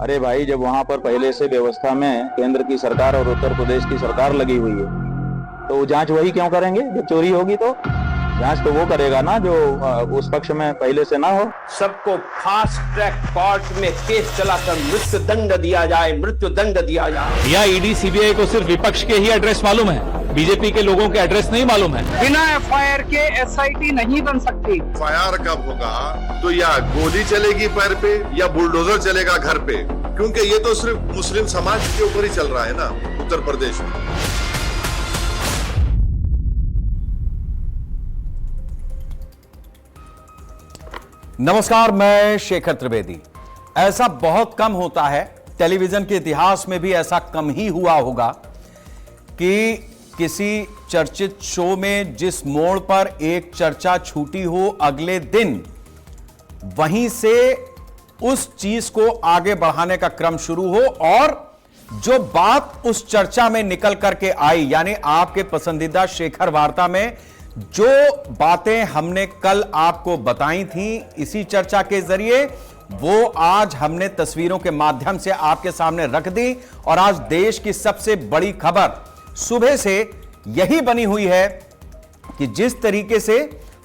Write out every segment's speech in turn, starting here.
अरे भाई, जब वहां पर पहले से व्यवस्था में केंद्र की सरकार और उत्तर प्रदेश की सरकार लगी हुई है, तो वो जांच वही क्यों करेंगे? जब चोरी होगी तो जांच तो वो करेगा ना जो उस पक्ष में पहले से ना हो। सबको फास्ट ट्रैक कोर्ट में केस चलाकर मृत्यु दंड दिया जाए, मृत्यु दंड दिया जाए। या ईडी सीबीआई को सिर्फ विपक्ष के ही एड्रेस मालूम है, बीजेपी के लोगों के एड्रेस नहीं मालूम है। बिना एफआईआर के एसआईटी नहीं बन सकती। एफआईआर कब होगा तो या गोली चलेगी पैर पे या बुलडोजर चलेगा घर पे, क्योंकि ये तो सिर्फ मुस्लिम समाज के ऊपर ही चल रहा है ना उत्तर प्रदेश में। नमस्कार, मैं शेखर त्रिवेदी। ऐसा बहुत कम होता है, टेलीविजन के इतिहास में भी ऐसा कम ही हुआ होगा कि किसी चर्चित शो में जिस मोड़ पर एक चर्चा छूटी हो, अगले दिन वहीं से उस चीज को आगे बढ़ाने का क्रम शुरू हो और जो बात उस चर्चा में निकल करके आई, यानी आपके पसंदीदा शेखर वार्ता में जो बातें हमने कल आपको बताई थी इसी चर्चा के जरिए, वो आज हमने तस्वीरों के माध्यम से आपके सामने रख दी। और आज देश की सबसे बड़ी खबर सुबह से यही बनी हुई है कि जिस तरीके से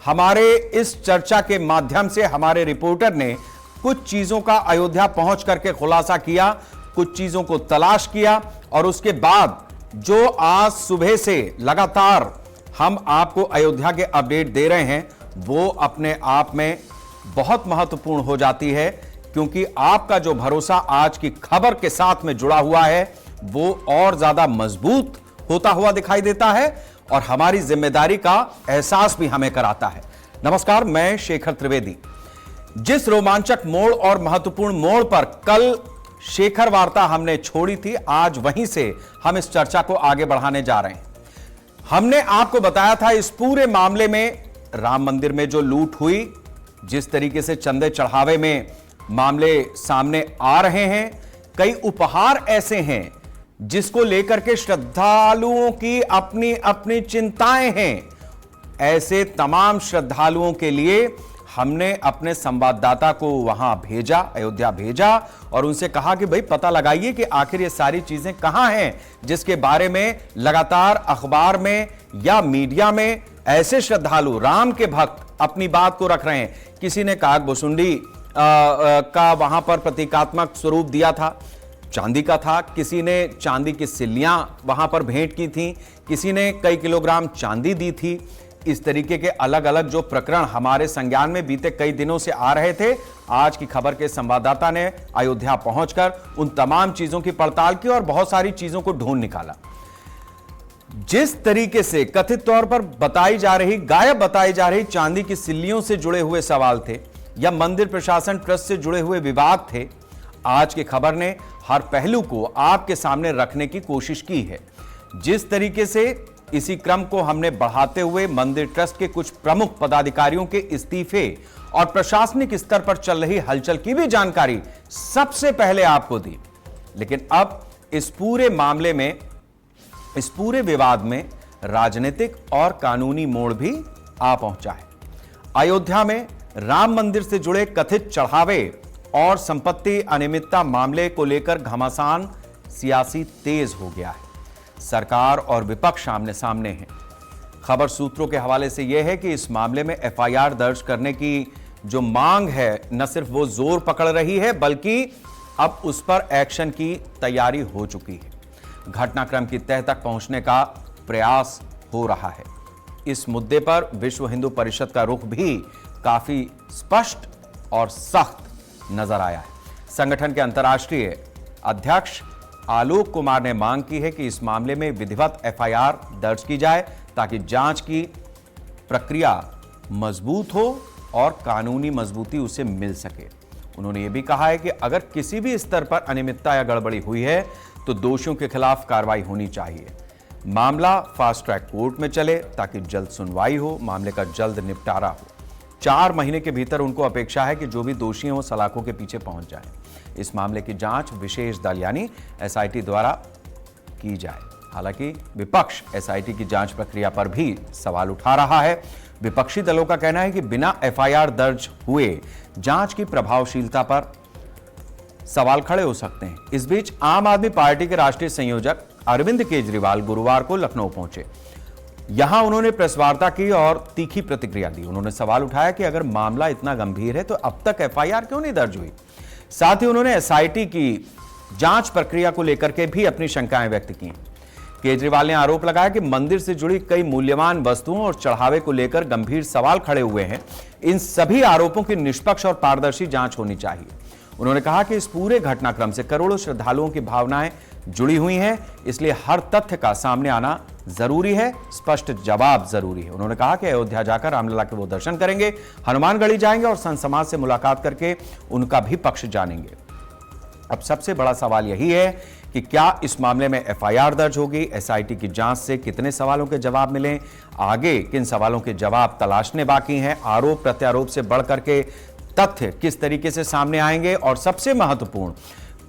हमारे इस चर्चा के माध्यम से हमारे रिपोर्टर ने कुछ चीजों का अयोध्या पहुंच करके खुलासा किया, कुछ चीजों को तलाश किया, और उसके बाद जो आज सुबह से लगातार हम आपको अयोध्या के अपडेट दे रहे हैं, वो अपने आप में बहुत महत्वपूर्ण हो जाती है, क्योंकि आपका जो भरोसा आज की खबर के साथ में जुड़ा हुआ है वो और ज्यादा मजबूत होता हुआ दिखाई देता है और हमारी जिम्मेदारी का एहसास भी हमें कराता है। नमस्कार, मैं शेखर त्रिवेदी। जिस रोमांचक मोड़ और महत्वपूर्ण मोड़ पर कल शेखर वार्ता हमने छोड़ी थी, आज वहीं से हम इस चर्चा को आगे बढ़ाने जा रहे हैं। हमने आपको बताया था इस पूरे मामले में राम मंदिर में जो लूट हुई, जिस तरीके से चंदे चढ़ावे में मामले सामने आ रहे हैं, कई उपहार ऐसे हैं जिसको लेकर के श्रद्धालुओं की अपनी अपनी चिंताएं हैं। ऐसे तमाम श्रद्धालुओं के लिए हमने अपने संवाददाता को वहां भेजा, अयोध्या भेजा, और उनसे कहा कि भाई पता लगाइए कि आखिर ये सारी चीजें कहां हैं जिसके बारे में लगातार अखबार में या मीडिया में ऐसे श्रद्धालु, राम के भक्त अपनी बात को रख रहे हैं। किसी ने काग भुसुंडी का वहां पर प्रतीकात्मक स्वरूप दिया था, चांदी का था, किसी ने चांदी की सिल्लियां वहां पर भेंट की थी, किसी ने कई किलोग्राम चांदी दी थी। इस तरीके के अलग अलग जो प्रकरण हमारे संज्ञान में बीते कई दिनों से आ रहे थे, आज की खबर के संवाददाता ने अयोध्या पहुंचकर उन तमाम चीजों की पड़ताल की और बहुत सारी चीजों को ढूंढ निकाला। जिस तरीके से कथित तौर पर बताई जा रही, गायब बताई जा रही चांदी की सिल्लियों से जुड़े हुए सवाल थे या मंदिर प्रशासन ट्रस्ट से जुड़े हुए विवाद थे, आज की खबर ने हर पहलू को आपके सामने रखने की कोशिश की है। जिस तरीके से इसी क्रम को हमने बढ़ाते हुए मंदिर ट्रस्ट के कुछ प्रमुख पदाधिकारियों के इस्तीफे और प्रशासनिक स्तर पर चल रही हलचल की भी जानकारी सबसे पहले आपको दी, लेकिन अब इस पूरे मामले में, इस पूरे विवाद में राजनीतिक और कानूनी मोड़ भी आ पहुंचा है। अयोध्या में राम मंदिर से जुड़े कथित चढ़ावे और संपत्ति अनियमितता मामले को लेकर घमासान सियासी तेज हो गया है। सरकार और विपक्ष आमने सामने हैं। खबर सूत्रों के हवाले से यह है कि इस मामले में एफआईआर दर्ज करने की जो मांग है, न सिर्फ वो जोर पकड़ रही है बल्कि अब उस पर एक्शन की तैयारी हो चुकी है। घटनाक्रम की तह तक पहुंचने का प्रयास हो रहा है। इस मुद्दे पर विश्व हिंदू परिषद का रुख भी काफी स्पष्ट और सख्त नजर आया है। संगठन के अंतर्राष्ट्रीय अध्यक्ष आलोक कुमार ने मांग की है कि इस मामले में विधिवत एफआईआर दर्ज की जाए ताकि जांच की प्रक्रिया मजबूत हो और कानूनी मजबूती उसे मिल सके। उन्होंने यह भी कहा है कि अगर किसी भी स्तर पर अनियमितता या गड़बड़ी हुई है तो दोषियों के खिलाफ कार्रवाई होनी चाहिए। मामला फास्ट ट्रैक कोर्ट में चले ताकि जल्द सुनवाई हो, मामले का जल्द निपटारा हो। 4 महीने के भीतर उनको अपेक्षा है कि जो भी दोषी हैं वो सलाखों के पीछे पहुंच जाए। इस मामले की जांच विशेष दल यानी एसआईटी द्वारा की जाए। हालांकि विपक्ष एसआईटी की जांच प्रक्रिया पर भी सवाल उठा रहा है। विपक्षी दलों का कहना है कि बिना एफआईआर दर्ज हुए जांच की प्रभावशीलता पर सवाल खड़े हो सकते हैं। इस बीच आम आदमी पार्टी के राष्ट्रीय संयोजक अरविंद केजरीवाल गुरुवार को लखनऊ पहुंचे। यहां उन्होंने प्रेस वार्ता की और तीखी प्रतिक्रिया दी। उन्होंने सवाल उठाया कि अगर मामला इतना गंभीर है तो अब तक एफआईआर क्यों नहीं दर्ज हुई। साथ ही उन्होंने एसआईटी की जांच प्रक्रिया को लेकर के भी अपनी शंकाएं व्यक्त की। केजरीवाल ने आरोप लगाया कि मंदिर से जुड़ी कई मूल्यवान वस्तुओं और चढ़ावे को लेकर गंभीर सवाल खड़े हुए हैं। इन सभी आरोपों की निष्पक्ष और पारदर्शी जांच होनी चाहिए। उन्होंने कहा कि इस पूरे घटनाक्रम से करोड़ों श्रद्धालुओं की भावनाएं जुड़ी हुई हैं, इसलिए हर तथ्य का सामने आना जरूरी है, स्पष्ट जवाब जरूरी है। उन्होंने कहा कि अयोध्या जाकर रामलला के वो दर्शन करेंगे, हनुमानगढ़ी जाएंगे और संत समाज से मुलाकात करके उनका भी पक्ष जानेंगे। अब सबसे बड़ा सवाल यही है कि क्या इस मामले में एफआईआर दर्ज होगी, एसआईटी की जांच से कितने सवालों के जवाब मिले, आगे किन सवालों के जवाब तलाशने बाकी हैं, आरोप प्रत्यारोप से बढ़कर के तथ्य किस तरीके से सामने आएंगे, और सबसे महत्वपूर्ण,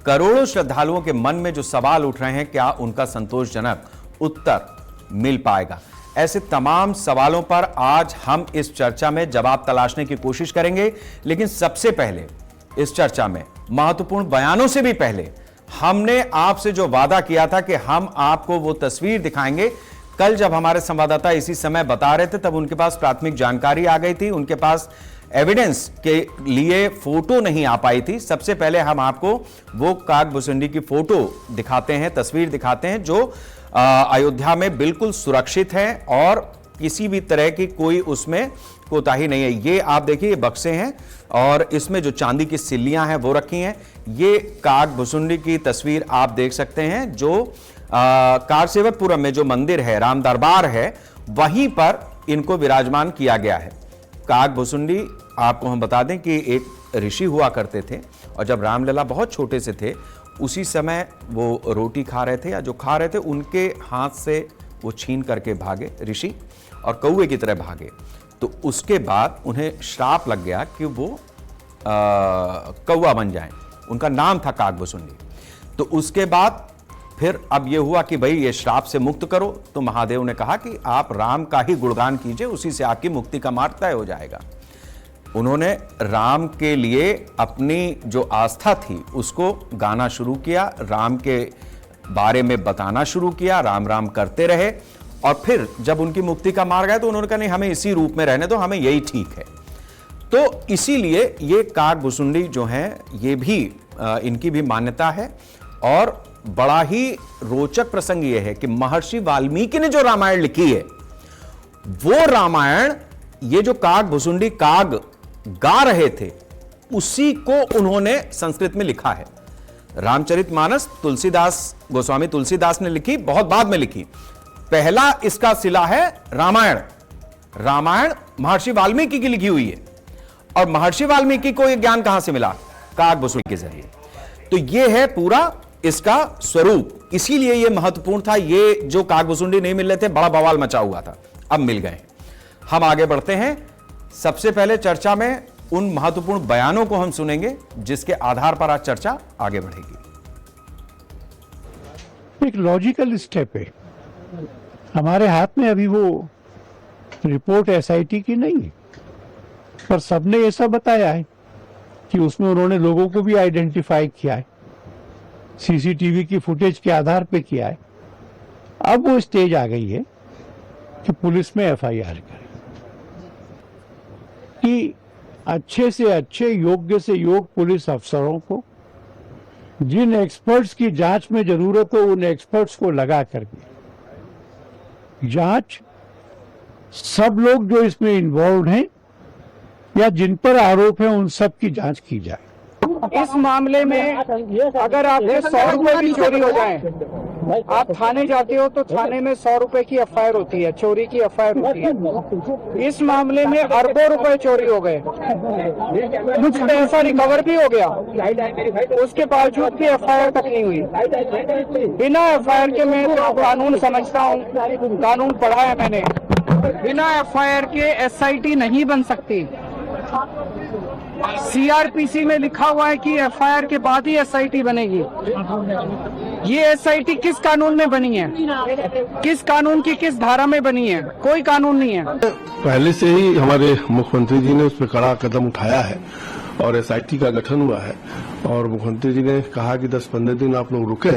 करोड़ों श्रद्धालुओं के मन में जो सवाल उठ रहे हैं क्या उनका संतोषजनक उत्तर मिल पाएगा। ऐसे तमाम सवालों पर आज हम इस चर्चा में जवाब तलाशने की कोशिश करेंगे। लेकिन सबसे पहले इस चर्चा में महत्वपूर्ण बयानों से भी पहले हमने आपसे जो वादा किया था कि हम आपको वो तस्वीर दिखाएंगे। कल जब हमारे संवाददाता इसी समय बता रहे थे तब उनके पास प्राथमिक जानकारी आ गई थी, उनके पास एविडेंस के लिए फोटो नहीं आ पाई थी। सबसे पहले हम आपको वो कागभूषुंडी की फोटो दिखाते हैं, तस्वीर दिखाते हैं जो अयोध्या में बिल्कुल सुरक्षित है और किसी भी तरह की कोई उसमें कोताही नहीं है। ये आप देखिए, ये बक्से हैं और इसमें जो चांदी की सिल्लियां हैं वो रखी हैं। ये कागभूषुंडी की तस्वीर आप देख सकते हैं जो कारसेवकपुरम में जो मंदिर है, राम दरबार है, वहीं पर इनको विराजमान किया गया है। कागभूषुंडी आपको हम बता दें कि एक ऋषि हुआ करते थे और जब रामलला बहुत छोटे से थे उसी समय वो रोटी खा रहे थे या जो खा रहे थे उनके हाथ से वो छीन करके भागे ऋषि और कौवे की तरह भागे। तो उसके बाद उन्हें श्राप लग गया कि वो कौवा बन जाएं। उनका नाम था कागभूषुंडी। तो उसके बाद फिर अब ये हुआ कि भाई ये श्राप से मुक्त करो, तो महादेव ने कहा कि आप राम का ही गुणगान कीजिए, उसी से आपकी मुक्ति का मार्ग तय हो जाएगा। उन्होंने राम के लिए अपनी जो आस्था थी उसको गाना शुरू किया, राम के बारे में बताना शुरू किया, राम राम करते रहे और फिर जब उनकी मुक्ति का मार्ग आया तो उन्होंने कहा नहीं, हमें इसी रूप में रहने दो, हमें यही ठीक है। तो इसीलिए ये कागभूषुंडी जो है ये भी इनकी भी मान्यता है। और बड़ा ही रोचक प्रसंग यह है कि महर्षि वाल्मीकि ने जो रामायण लिखी है वो रामायण ये जो कागभूषुंडी काग गा रहे थे उसी को उन्होंने संस्कृत में लिखा है। रामचरितमानस तुलसीदास, गोस्वामी तुलसीदास ने लिखी, बहुत बाद में लिखी। पहला इसका सिला है रामायण। रामायण महर्षि वाल्मीकि की लिखी हुई है और महर्षि वाल्मीकि को यह ज्ञान कहां से मिला? कागभूषुंडी के जरिए। तो यह है पूरा इसका स्वरूप। इसीलिए यह महत्वपूर्ण था। ये जो कागभूषुंडी नहीं मिल रहे थे, बड़ा बवाल मचा हुआ था, अब मिल गए। हम आगे बढ़ते हैं। सबसे पहले चर्चा में उन महत्वपूर्ण बयानों को हम सुनेंगे जिसके आधार पर आज चर्चा आगे बढ़ेगी। एक लॉजिकल स्टेप है। हमारे हाथ में अभी वो रिपोर्ट एसआईटी की नहीं है, पर सबने ऐसा बताया है कि उसमें उन्होंने लोगों को भी आइडेंटिफाई किया है, सीसीटीवी की फुटेज के आधार पे किया है। अब वो स्टेज आ गई है कि पुलिस में एफआईआर करे, कि अच्छे से अच्छे, योग्य से योग्य पुलिस अफसरों को, जिन एक्सपर्ट्स की जांच में जरूरत हो उन एक्सपर्ट्स को लगा करके जांच, सब लोग जो इसमें इन्वॉल्व हैं या जिन पर आरोप है उन सब की जांच की जाए। इस मामले में अगर आपके 100 रुपए की चोरी हो जाए, आप थाने जाते हो तो थाने में 100 रुपए की एफआईआर होती है, चोरी की एफआईआर होती है। इस मामले में अरबों रुपए चोरी हो गए, कुछ पैसा रिकवर भी हो गया, उसके बावजूद भी एफआईआर तक नहीं हुई। बिना एफआईआर के मैं तो कानून समझता हूँ, कानून पढ़ा है मैंने, बिना एफआईआर के एसआईटी नहीं बन सकती। सीआरपीसी में लिखा हुआ है कि एफआईआर के बाद ही एसआईटी बनेगी। ये एसआईटी किस कानून में बनी है? किस कानून की किस धारा में बनी है? कोई कानून नहीं है। पहले से ही हमारे मुख्यमंत्री जी ने उस पर कड़ा कदम उठाया है और एसआईटी का गठन हुआ है और मुख्यमंत्री जी ने कहा कि 10-15 दिन आप लोग रुके,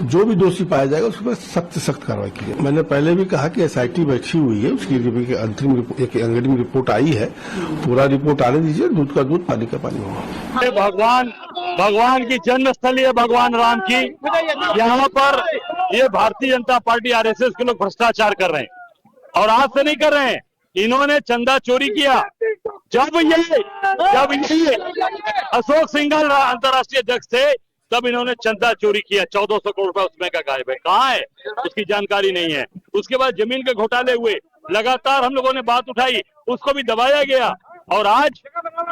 जो भी दोषी पाया जाएगा उस पर सख्त से सख्त कार्रवाई की जाए। मैंने पहले भी कहा कि एसआईटी बैठी हुई है, उसकी अंतरिम रिपोर्ट आई है, पूरा रिपोर्ट आने दीजिए, दूध का दूध पानी का पानी होगा। भगवान की जन्मस्थली है, भगवान राम की। यहाँ पर ये भारतीय जनता पार्टी आरएसएस के लोग भ्रष्टाचार कर रहे हैं और आज से नहीं कर रहे हैं। इन्होंने चंदा चोरी किया जब ये अशोक सिंघल अंतर्राष्ट्रीय अध्यक्ष थे, तब इन्होंने चंदा चोरी किया। 1400 करोड़ रुपए उसमें का गायब है, कहाँ है उसकी जानकारी नहीं है। उसके बाद जमीन के घोटाले हुए, लगातार हम लोगों ने बात उठाई, उसको भी दबाया गया और आज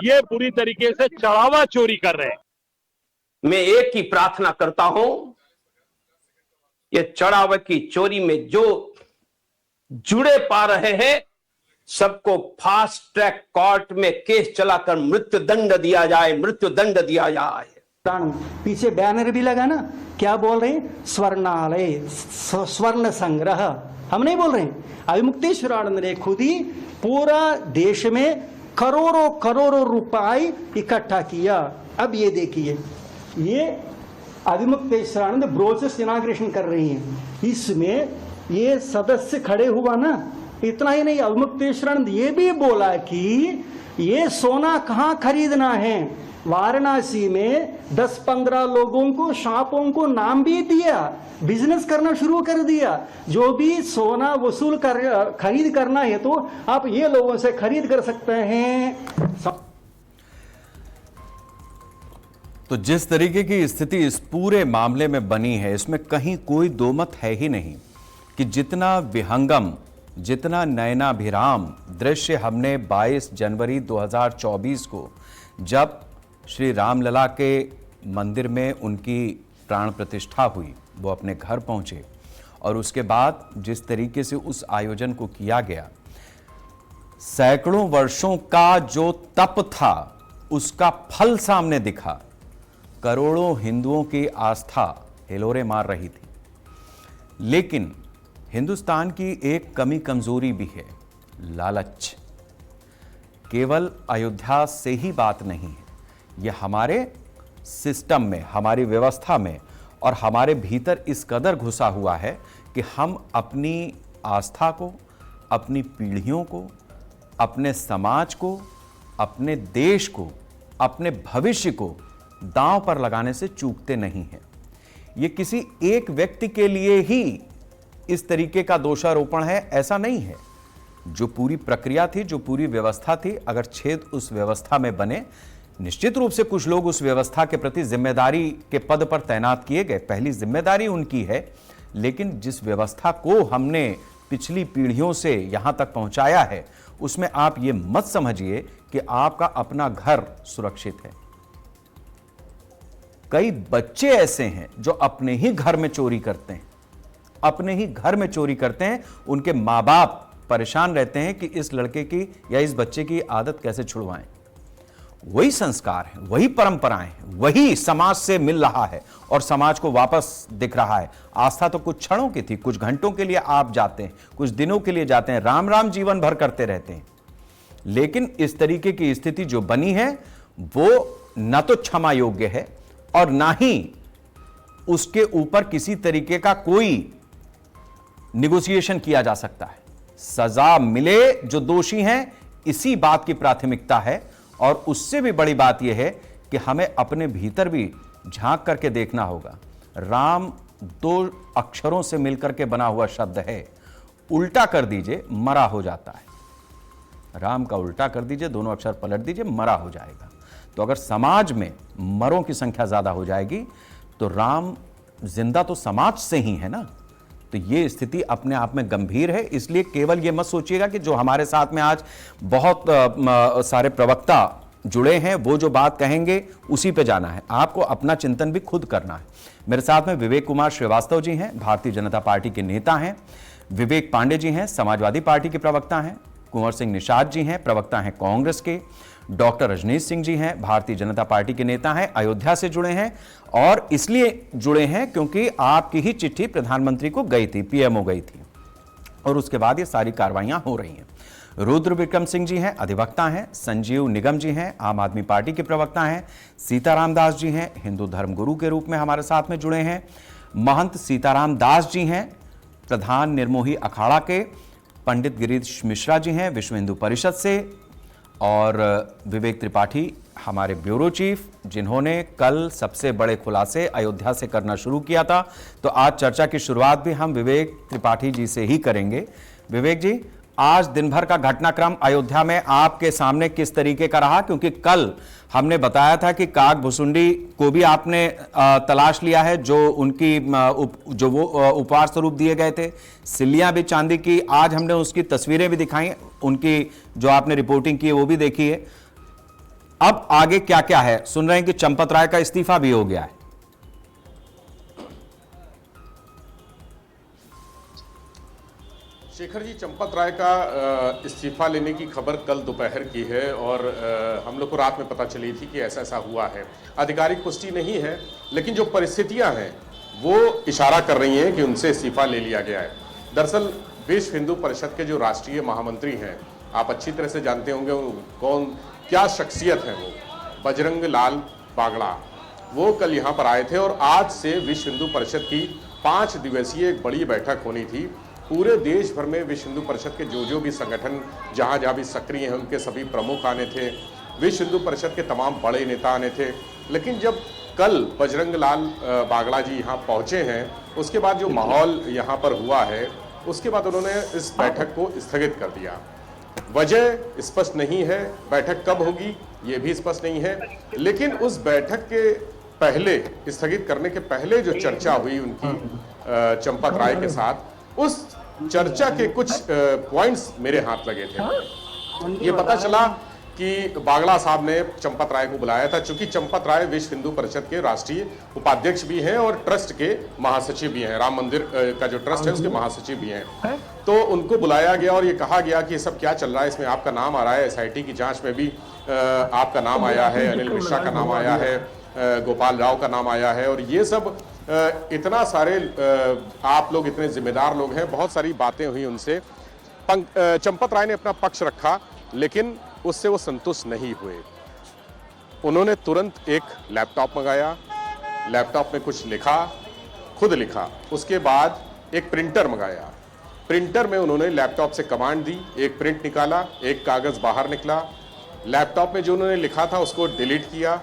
ये पूरी तरीके से चढ़ावा चोरी कर रहे हैं। मैं एक ही प्रार्थना करता हूं, ये चढ़ावा की चोरी में जो जुड़े पा रहे हैं सबको फास्ट ट्रैक कोर्ट में केस चलाकर मृत्यु दंड दिया जाए, मृत्यु दंड दिया जाए। पीछे बैनर भी लगा ना, क्या बोल रहे हैं? स्वर्णालय, स्वर्ण संग्रह। हम नहीं बोल रहे हैं, अभिमुक्तेश्वरानंद ने खुद ही पूरा देश में करोड़ों करोड़ों रुपए इकट्ठा किया। अब ये देखिए, ये अभिमुक्तेश्वरानंद ब्रोचर्स इनाग्रेशन कर रही हैं, इसमें ये सदस्य खड़े हुआ ना। इतना ही नहीं, अभिमुक्तेश्वरानंद ये भी बोला कि ये सोना कहाँ खरीदना है। वाराणसी में 10-15 लोगों को, सांपों को नाम भी दिया, बिजनेस करना शुरू कर दिया। जो भी सोना वसूल कर खरीद करना है तो आप ये लोगों से खरीद कर सकते हैं। तो जिस तरीके की स्थिति इस पूरे मामले में बनी है, इसमें कहीं कोई दो मत है ही नहीं कि जितना विहंगम, जितना नयनाभिराम दृश्य हमने 22 जनवरी 2024 को, जब श्री रामलला के मंदिर में उनकी प्राण प्रतिष्ठा हुई, वो अपने घर पहुंचे और उसके बाद जिस तरीके से उस आयोजन को किया गया, सैकड़ों वर्षों का जो तप था उसका फल सामने दिखा। करोड़ों हिंदुओं की आस्था हिलोरे मार रही थी। लेकिन हिंदुस्तान की एक कमी कमजोरी भी है, लालच। केवल अयोध्या से ही बात नहीं है, यह हमारे सिस्टम में, हमारी व्यवस्था में और हमारे भीतर इस कदर घुसा हुआ है कि हम अपनी आस्था को, अपनी पीढ़ियों को, अपने समाज को, अपने देश को, अपने भविष्य को दांव पर लगाने से चूकते नहीं हैं। ये किसी एक व्यक्ति के लिए ही इस तरीके का दोषारोपण है, ऐसा नहीं है। जो पूरी प्रक्रिया थी, जो पूरी व्यवस्था थी, अगर छेद उस व्यवस्था में बने, निश्चित रूप से कुछ लोग उस व्यवस्था के प्रति जिम्मेदारी के पद पर तैनात किए गए, पहली जिम्मेदारी उनकी है। लेकिन जिस व्यवस्था को हमने पिछली पीढ़ियों से यहां तक पहुंचाया है, उसमें आप ये मत समझिए कि आपका अपना घर सुरक्षित है। कई बच्चे ऐसे हैं जो अपने ही घर में चोरी करते हैं, अपने ही घर में चोरी करते हैं। उनके माँ बाप परेशान रहते हैं कि इस लड़के की या इस बच्चे की आदत कैसे छुड़वाएं। वही संस्कार है, वही परंपराएं हैं, वही समाज से मिल रहा है और समाज को वापस दिख रहा है। आस्था तो कुछ क्षणों की थी, कुछ घंटों के लिए आप जाते हैं, कुछ दिनों के लिए जाते हैं, राम राम जीवन भर करते रहते हैं। लेकिन इस तरीके की स्थिति जो बनी है वो न तो क्षमा योग्य है और ना ही उसके ऊपर किसी तरीके का कोई निगोशिएशन किया जा सकता है। सजा मिले जो दोषी हैं, इसी बात की प्राथमिकता है। और उससे भी बड़ी बात यह है कि हमें अपने भीतर भी झांक करके देखना होगा। राम 2 अक्षरों से मिलकर के बना हुआ शब्द है, उल्टा कर दीजिए मरा हो जाता है। राम का उल्टा कर दीजिए, दोनों अक्षर पलट दीजिए, मरा हो जाएगा। तो अगर समाज में मरों की संख्या ज्यादा हो जाएगी तो राम जिंदा तो समाज से ही है ना। तो ये स्थिति अपने आप में गंभीर है। इसलिए केवल ये मत सोचिएगा कि जो हमारे साथ में आज बहुत सारे प्रवक्ता जुड़े हैं वो जो बात कहेंगे उसी पे जाना है। आपको अपना चिंतन भी खुद करना है। मेरे साथ में विवेक कुमार श्रीवास्तव जी हैं, भारतीय जनता पार्टी के नेता हैं। विवेक पांडे जी हैं, समाजवादी पार्टी के प्रवक्ता हैं। कुंवर सिंह निषाद जी हैं, प्रवक्ता हैं कांग्रेस के। डॉक्टर रजनीश सिंह जी हैं, भारतीय जनता पार्टी के नेता हैं, अयोध्या से जुड़े हैं और इसलिए जुड़े हैं क्योंकि आपकी ही चिट्ठी प्रधानमंत्री को गई थी, पीएमओ गई थी और उसके बाद ये सारी कार्रवाइयां हो रही हैं। रुद्र विक्रम सिंह जी हैं, अधिवक्ता हैं। संजीव निगम जी हैं, आम आदमी पार्टी के प्रवक्ता हैं। सीताराम दास जी हैं, हिंदू धर्म गुरु के रूप में हमारे साथ में जुड़े हैं। महंत सीताराम दास जी हैं, प्रधान निर्मोही अखाड़ा के। पंडित गिरीश मिश्रा जी हैं, विश्व हिंदू परिषद से। और विवेक त्रिपाठी हमारे ब्यूरो चीफ, जिन्होंने कल सबसे बड़े खुलासे अयोध्या से करना शुरू किया था। तो आज चर्चा की शुरुआत भी हम विवेक त्रिपाठी जी से ही करेंगे। विवेक जी, आज दिन भर का घटनाक्रम अयोध्या में आपके सामने किस तरीके का रहा? क्योंकि कल हमने बताया था कि कागभुसुंडी को भी आपने तलाश लिया है, जो उनकी वो उपहार स्वरूप दिए गए थे। सिल्लियां भी चांदी की, आज हमने उसकी तस्वीरें भी दिखाई, उनकी जो आपने रिपोर्टिंग की है वो भी देखी है। अब आगे क्या क्या है? सुन रहे हैं कि चंपत राय का इस्तीफा भी हो गया है। शेखर जी, चंपत राय का इस्तीफा लेने की खबर कल दोपहर की है और हम लोग को रात में पता चली थी कि ऐसा ऐसा हुआ है। आधिकारिक पुष्टि नहीं है, लेकिन जो परिस्थितियां हैं वो इशारा कर रही हैं कि उनसे इस्तीफा ले लिया गया है। दरअसल विश्व हिंदू परिषद के जो राष्ट्रीय महामंत्री हैं, आप अच्छी तरह से जानते होंगे कौन क्या शख्सियत है वो, बजरंग लाल बागड़ा, वो कल यहाँ पर आए थे और आज से विश्व हिंदू परिषद की 5 दिवसीय एक बड़ी बैठक होनी थी। पूरे देश भर में विश्व हिंदू परिषद के जो भी संगठन जहाँ जहाँ भी सक्रिय हैं उनके सभी प्रमुख आने थे, विश्व हिंदू परिषद के तमाम बड़े नेता आने थे। लेकिन जब कल बजरंग लाल बागड़ा जी यहाँ पहुँचे हैं, उसके बाद जो माहौल यहाँ पर हुआ है, उसके बाद उन्होंने इस बैठक को स्थगित कर दिया। वजह स्पष्ट नहीं है, बैठक कब होगी ये भी स्पष्ट नहीं है। लेकिन उस बैठक के पहले, स्थगित करने के पहले जो चर्चा हुई उनकी चंपत राय के साथ, उस चर्चा के कुछ पॉइंट्स मेरे हाथ लगे थे। ये पता चला कि बागड़ा साहब ने चंपत राय को बुलाया था, चूंकि चंपत राय विश्व हिंदू परिषद के राष्ट्रीय उपाध्यक्ष भी हैं और ट्रस्ट के महासचिव भी हैं, राम मंदिर का जो ट्रस्ट है उसके महासचिव भी हैं। तो उनको बुलाया गया और ये कहा गया कि ये सब क्या चल रहा है, इसमें आपका नाम आ रहा है, SIT की जांच में भी आपका नाम आया है, अनिल मिश्रा का नाम आया है, गोपाल राव का नाम आया है, और ये सब इतना सारे आप लोग इतने जिम्मेदार लोग हैं, बहुत सारी बातें हुई उनसे। चंपत राय ने अपना पक्ष रखा, लेकिन उससे वो संतुष्ट नहीं हुए। उन्होंने तुरंत एक लैपटॉप मंगाया, लैपटॉप में कुछ लिखा, खुद लिखा। उसके बाद एक प्रिंटर मंगाया, प्रिंटर में उन्होंने लैपटॉप से कमांड दी, एक प्रिंट निकाला, एक कागज बाहर निकला, लैपटॉप में जो उन्होंने लिखा था उसको डिलीट किया,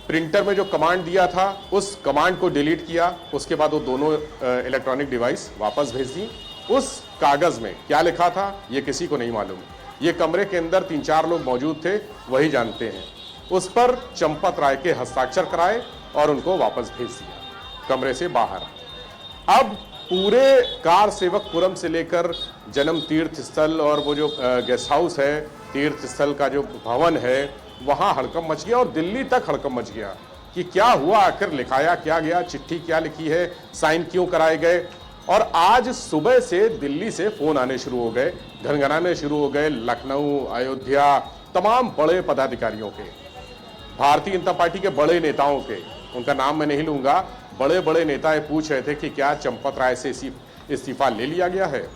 प्रिंटर में जो कमांड दिया था उस कमांड को डिलीट किया। उसके बाद वो दोनों इलेक्ट्रॉनिक डिवाइस वापस भेज दी। उस कागज में क्या लिखा था ये किसी को नहीं मालूम। ये कमरे के अंदर 3-4 लोग मौजूद थे, वही जानते हैं। उस पर चंपत राय के हस्ताक्षर कराए और उनको वापस भेज दिया कमरे से बाहर। अब पूरे कार सेवकपुरम से लेकर जन्म तीर्थ स्थल और वो जो गेस्ट हाउस है, तीर्थ स्थल का जो भवन है, वहां हड़कंप मच गया और दिल्ली तक हड़कंप मच गया कि क्या हुआ, आखिर लिखाया क्या गया, चिट्ठी क्या लिखी है, साइन क्यों कराए गए। और आज सुबह से दिल्ली से फोन आने शुरू हो गए, घनघनाने शुरू हो गए, लखनऊ, अयोध्या, तमाम बड़े पदाधिकारियों के, भारतीय जनता पार्टी के बड़े नेताओं के, उनका नाम मैं नहीं लूंगा, बड़े बड़े नेता ये पूछ रहे थे कि क्या चंपत राय से इस्तीफा ले लिया गया है।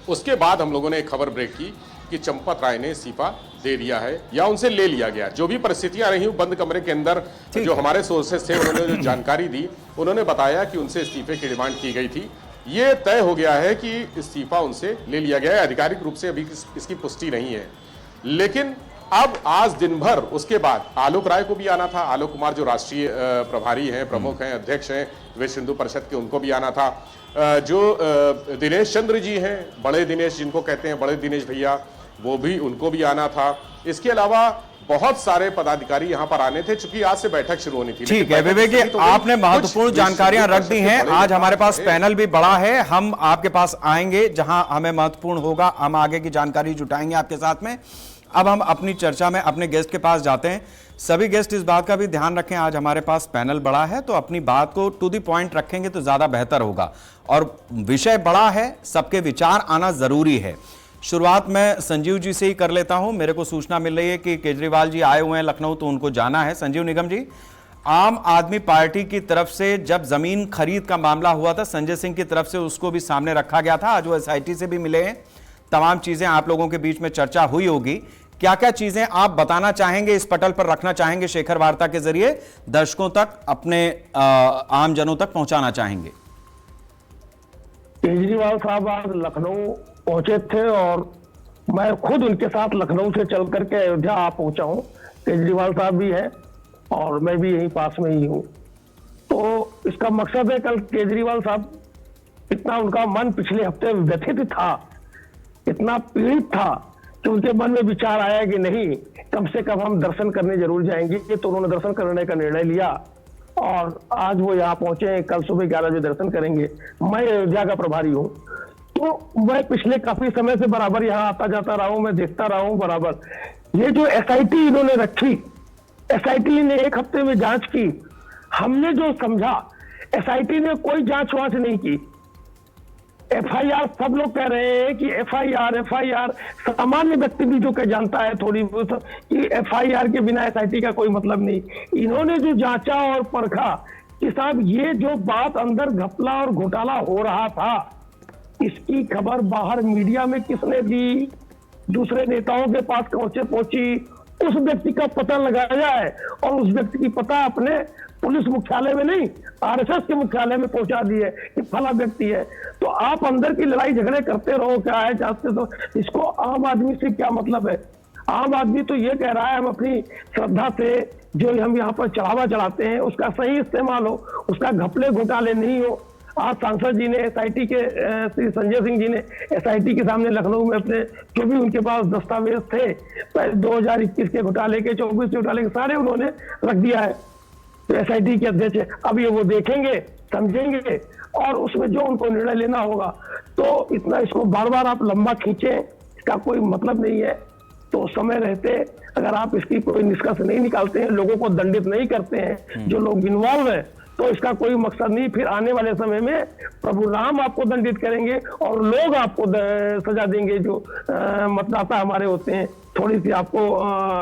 उसके बाद हम लोगों ने एक खबर ब्रेक की कि चंपत राय ने इस्तीफा दे दिया है या उनसे ले लिया गया। जो भी परिस्थितियां रही बंद कमरे के अंदर, जो हमारे सोर्सेस थे उन्होंने जो जानकारी दी, उन्होंने बताया कि उनसे इस्तीफे की डिमांड की गई थी। ये तय हो गया है कि इस्तीफा उनसे ले लिया गया है। आधिकारिक रूप से अभी इसकी पुष्टि नहीं है, लेकिन अब आज दिन भर उसके बाद आलोक राय को भी आना था। आलोक कुमार जो राष्ट्रीय प्रभारी हैं, प्रमुख हैं, अध्यक्ष हैं विश्व हिंदू परिषद के, उनको भी आना था। जो दिनेश चंद्र जी हैं, बड़े दिनेश जिनको कहते हैं, बड़े दिनेश भैया, वो भी, उनको भी आना था। इसके अलावा बहुत सारे पदाधिकारी यहाँ पर आने थे, चूंकि आज से बैठक शुरू होनी थी। ठीक है विवेक जी, आपने महत्वपूर्ण जानकारियां रख दी हैं। आज हमारे पास पैनल भी बड़ा है, हम आपके पास आएंगे जहां हमें महत्वपूर्ण होगा, हम आगे की जानकारी जुटाएंगे आपके साथ में। अब हम अपनी चर्चा में अपने गेस्ट के पास जाते हैं। सभी गेस्ट इस बात का भी ध्यान रखें, आज हमारे पास पैनल बड़ा है, तो अपनी बात को टू द पॉइंट रखेंगे तो ज्यादा बेहतर होगा। और विषय बड़ा है, सबके विचार आना जरूरी है। शुरुआत मैं संजीव जी से ही कर लेता हूं। मेरे को सूचना मिल रही है कि केजरीवाल जी आए हुए हैं लखनऊ, तो उनको जाना है। संजीव निगम जी, आम आदमी पार्टी की तरफ से जब जमीन खरीद का मामला हुआ था, संजय सिंह की तरफ से उसको भी सामने रखा गया था। आज वो एसआईटी से भी मिले हैं, तमाम चीजें आप लोगों के बीच में चर्चा हुई होगी। क्या क्या चीजें आप बताना चाहेंगे, इस पटल पर रखना चाहेंगे, शेखर वार्ता के जरिए दर्शकों तक, अपने आम जनों तक पहुंचाना चाहेंगे? केजरीवाल साहब आज लखनऊ पहुंचे थे और मैं खुद उनके साथ लखनऊ से चल करके अयोध्या आ पहुंचा हूं। केजरीवाल साहब भी हैं और मैं भी यहीं पास में ही हूं। तो इसका मकसद है, कल केजरीवाल साहब इतना उनका मन पिछले हफ्ते व्यथित था, इतना पीड़ित था कि उनके मन में विचार आया कि नहीं, कम से कम हम दर्शन करने जरूर जाएंगे। तो उन्होंने दर्शन करने का निर्णय लिया और आज वो यहाँ पहुंचे हैं। कल सुबह 11 बजे दर्शन करेंगे। मैं अयोध्या का प्रभारी हूँ, तो मैं पिछले काफी समय से बराबर यहाँ आता जाता रहा हूँ, मैं देखता रहा हूँ बराबर। ये जो एसआईटी इन्होंने रखी, एसआईटी ने 1 हफ्ते में जांच की। हमने जो समझा, एसआईटी ने कोई जांच वांच नहीं की। एफआईआर, सब लोग कह रहे हैं कि एफआईआर सामान्य व्यक्ति भी जो कह जानता है थोड़ी बहुत कि एफआईआर के बिना एसआईटी का कोई मतलब नहीं। इन्होंने जो जांचा और परखा कि साहब ये जो बात अंदर घपला और घोटाला हो रहा था, इसकी खबर बाहर मीडिया में किसने दी, दूसरे नेताओं के पास पहुंची, उस व्यक्ति का पता लगाया है और उस व्यक्ति की पता अपने पुलिस मुख्यालय में नहीं, आरएसएस के मुख्यालय में पहुंचा दी है कि फला व्यक्ति है। तो आप अंदर की लड़ाई झगड़े करते रहो, क्या है चाहते, तो इसको आम आदमी से क्या मतलब है? आम आदमी तो ये कह रहा है हम अपनी श्रद्धा से जो हम यहाँ पर चढ़ावा चढ़ाते हैं उसका सही इस्तेमाल हो, उसका घपले घोटाले नहीं हो। आज सांसद जी ने एसआईटी के श्री संजय सिंह जी ने एसआईटी के सामने लखनऊ में अपने जो भी उनके पास दस्तावेज थे 2021 के घोटाले के, 24 के घोटाले के, सारे उन्होंने रख दिया है। तो एसआईटी के अध्यक्ष है, अब ये वो देखेंगे, समझेंगे और उसमें जो उनको निर्णय लेना होगा। तो इतना इसको बार बार आप लंबा खींचे, इसका कोई मतलब नहीं है। तो समय रहते अगर आप इसकी कोई निष्कर्ष नहीं निकालते हैं, लोगों को दंडित नहीं करते हैं जो लोग इन्वॉल्व है, तो इसका कोई मकसद नहीं। फिर आने वाले समय में प्रभु राम आपको दंडित करेंगे और लोग आपको सजा देंगे। जो मतदाता हमारे होते हैं, थोड़ी सी आपको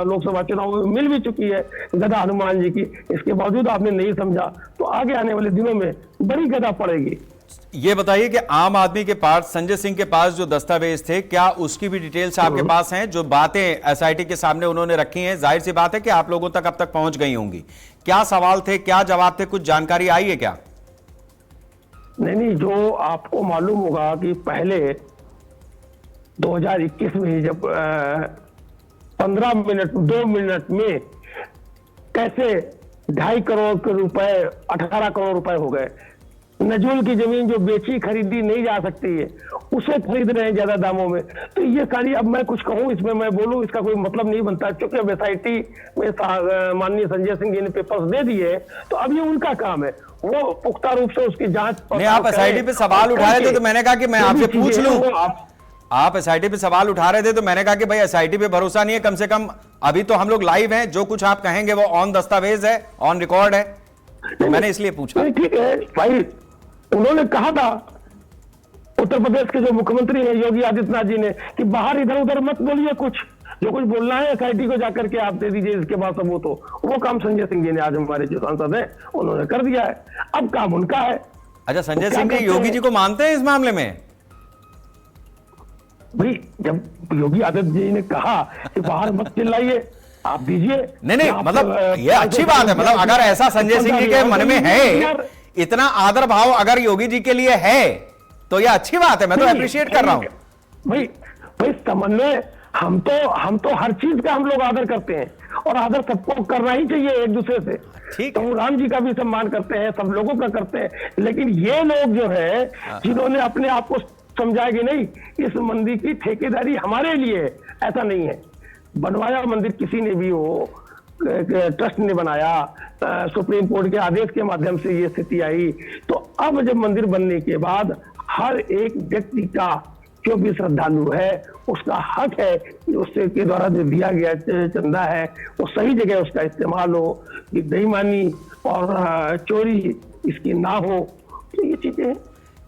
लोकसभा चुनाव में मिल भी चुकी है गदा हनुमान जी की, इसके बावजूद आपने नहीं समझा, तो आगे आने वाले दिनों में बड़ी गदा पड़ेगी। ये बताइए कि आम आदमी के पास, संजय सिंह के पास जो दस्तावेज थे, क्या उसकी भी डिटेल्स आपके पास हैं? जो बातें एसआईटी के सामने उन्होंने रखी हैं, जाहिर सी बात है कि आप लोगों तक अब तक पहुंच गई होंगी। क्या सवाल थे, क्या जवाब थे, कुछ जानकारी आई है क्या? नहीं, जो आपको मालूम होगा कि पहले 2021 में जब 15 मिनट 2 मिनट में कैसे 2.5 करोड़ के रुपए 18 करोड़ रुपए हो गए। नजूल की जमीन जो बेची खरीदी नहीं जा सकती है, उसे खरीद रहे हैं ज्यादा दामों में। तो ये सारी, अब मैं कुछ कहूं इसमें, मैं बोलूं, इसका कोई मतलब नहीं बनता। क्योंकि अब एसआईटी में माननीय संजय सिंह जी ने पेपर्स दे दिए, तो अब ये उनका काम है, वो पुख्ता रूप से उसकी जांच। नहीं, आप एसआईटी पे सवाल उठा रहे थे तो मैंने कहा कि मैं आपसे पूछ लूं। आप एसआईटी पे सवाल उठा रहे थे तो मैंने कहा कि भाई एसआईटी पे भरोसा नहीं है, कम से कम अभी तो हम लोग लाइव हैं, जो कुछ आप कहेंगे वो ऑन दस्तावेज है, ऑन रिकॉर्ड है, तो मैंने इसलिए पूछा। ठीक है भाई, उन्होंने कहा था उत्तर प्रदेश के जो मुख्यमंत्री हैं योगी आदित्यनाथ जी ने कि बाहर इधर उधर मत बोलिए, कुछ जो कुछ बोलना है एसआईटी को जाकर के आप दे दीजिए, इसके बाद सबूत हो। वो काम संजय सिंह जी ने, आज हमारे जो सांसद हैं, उन्होंने कर दिया है। अब काम उनका है। अच्छा, संजय सिंह जी योगी जी को मानते हैं इस मामले में? भाई, जब योगी आदित्य जी ने कहा कि बाहर मत चिल्लाइए, आप दीजिए। नहीं, मतलब ये अच्छी बात है। मतलब अगर ऐसा संजय सिंह जी के मन में है, इतना आदर भाव अगर योगी जी के लिए है, तो ये अच्छी बात है। मैं तो अप्रिशिएट कर रहा हूं। भाई समन्वय, हम तो हर चीज का हम लोग आदर करते हैं और आदर सबको करना ही चाहिए एक दूसरे से। ठीक, तो राम जी का भी सम्मान करते हैं, सब लोगों का करते हैं। लेकिन ये लोग जो है जिन्होंने अपने आप को समझा कि नहीं, इस मंदिर की ठेकेदारी हमारे लिए, ऐसा नहीं है। बनवाया मंदिर किसी ने भी हो, ट्रस्ट ने बनाया, सुप्रीम कोर्ट के आदेश के माध्यम से ये स्थिति आई। तो अब जब मंदिर बनने के बाद हर एक व्यक्ति का, जो भी श्रद्धालु है, उसका हक है कि उससे के द्वारा जो दिया गया चंदा है वो सही जगह उसका इस्तेमाल हो, कि बेईमानी और चोरी इसकी ना हो। तो ये चीजें।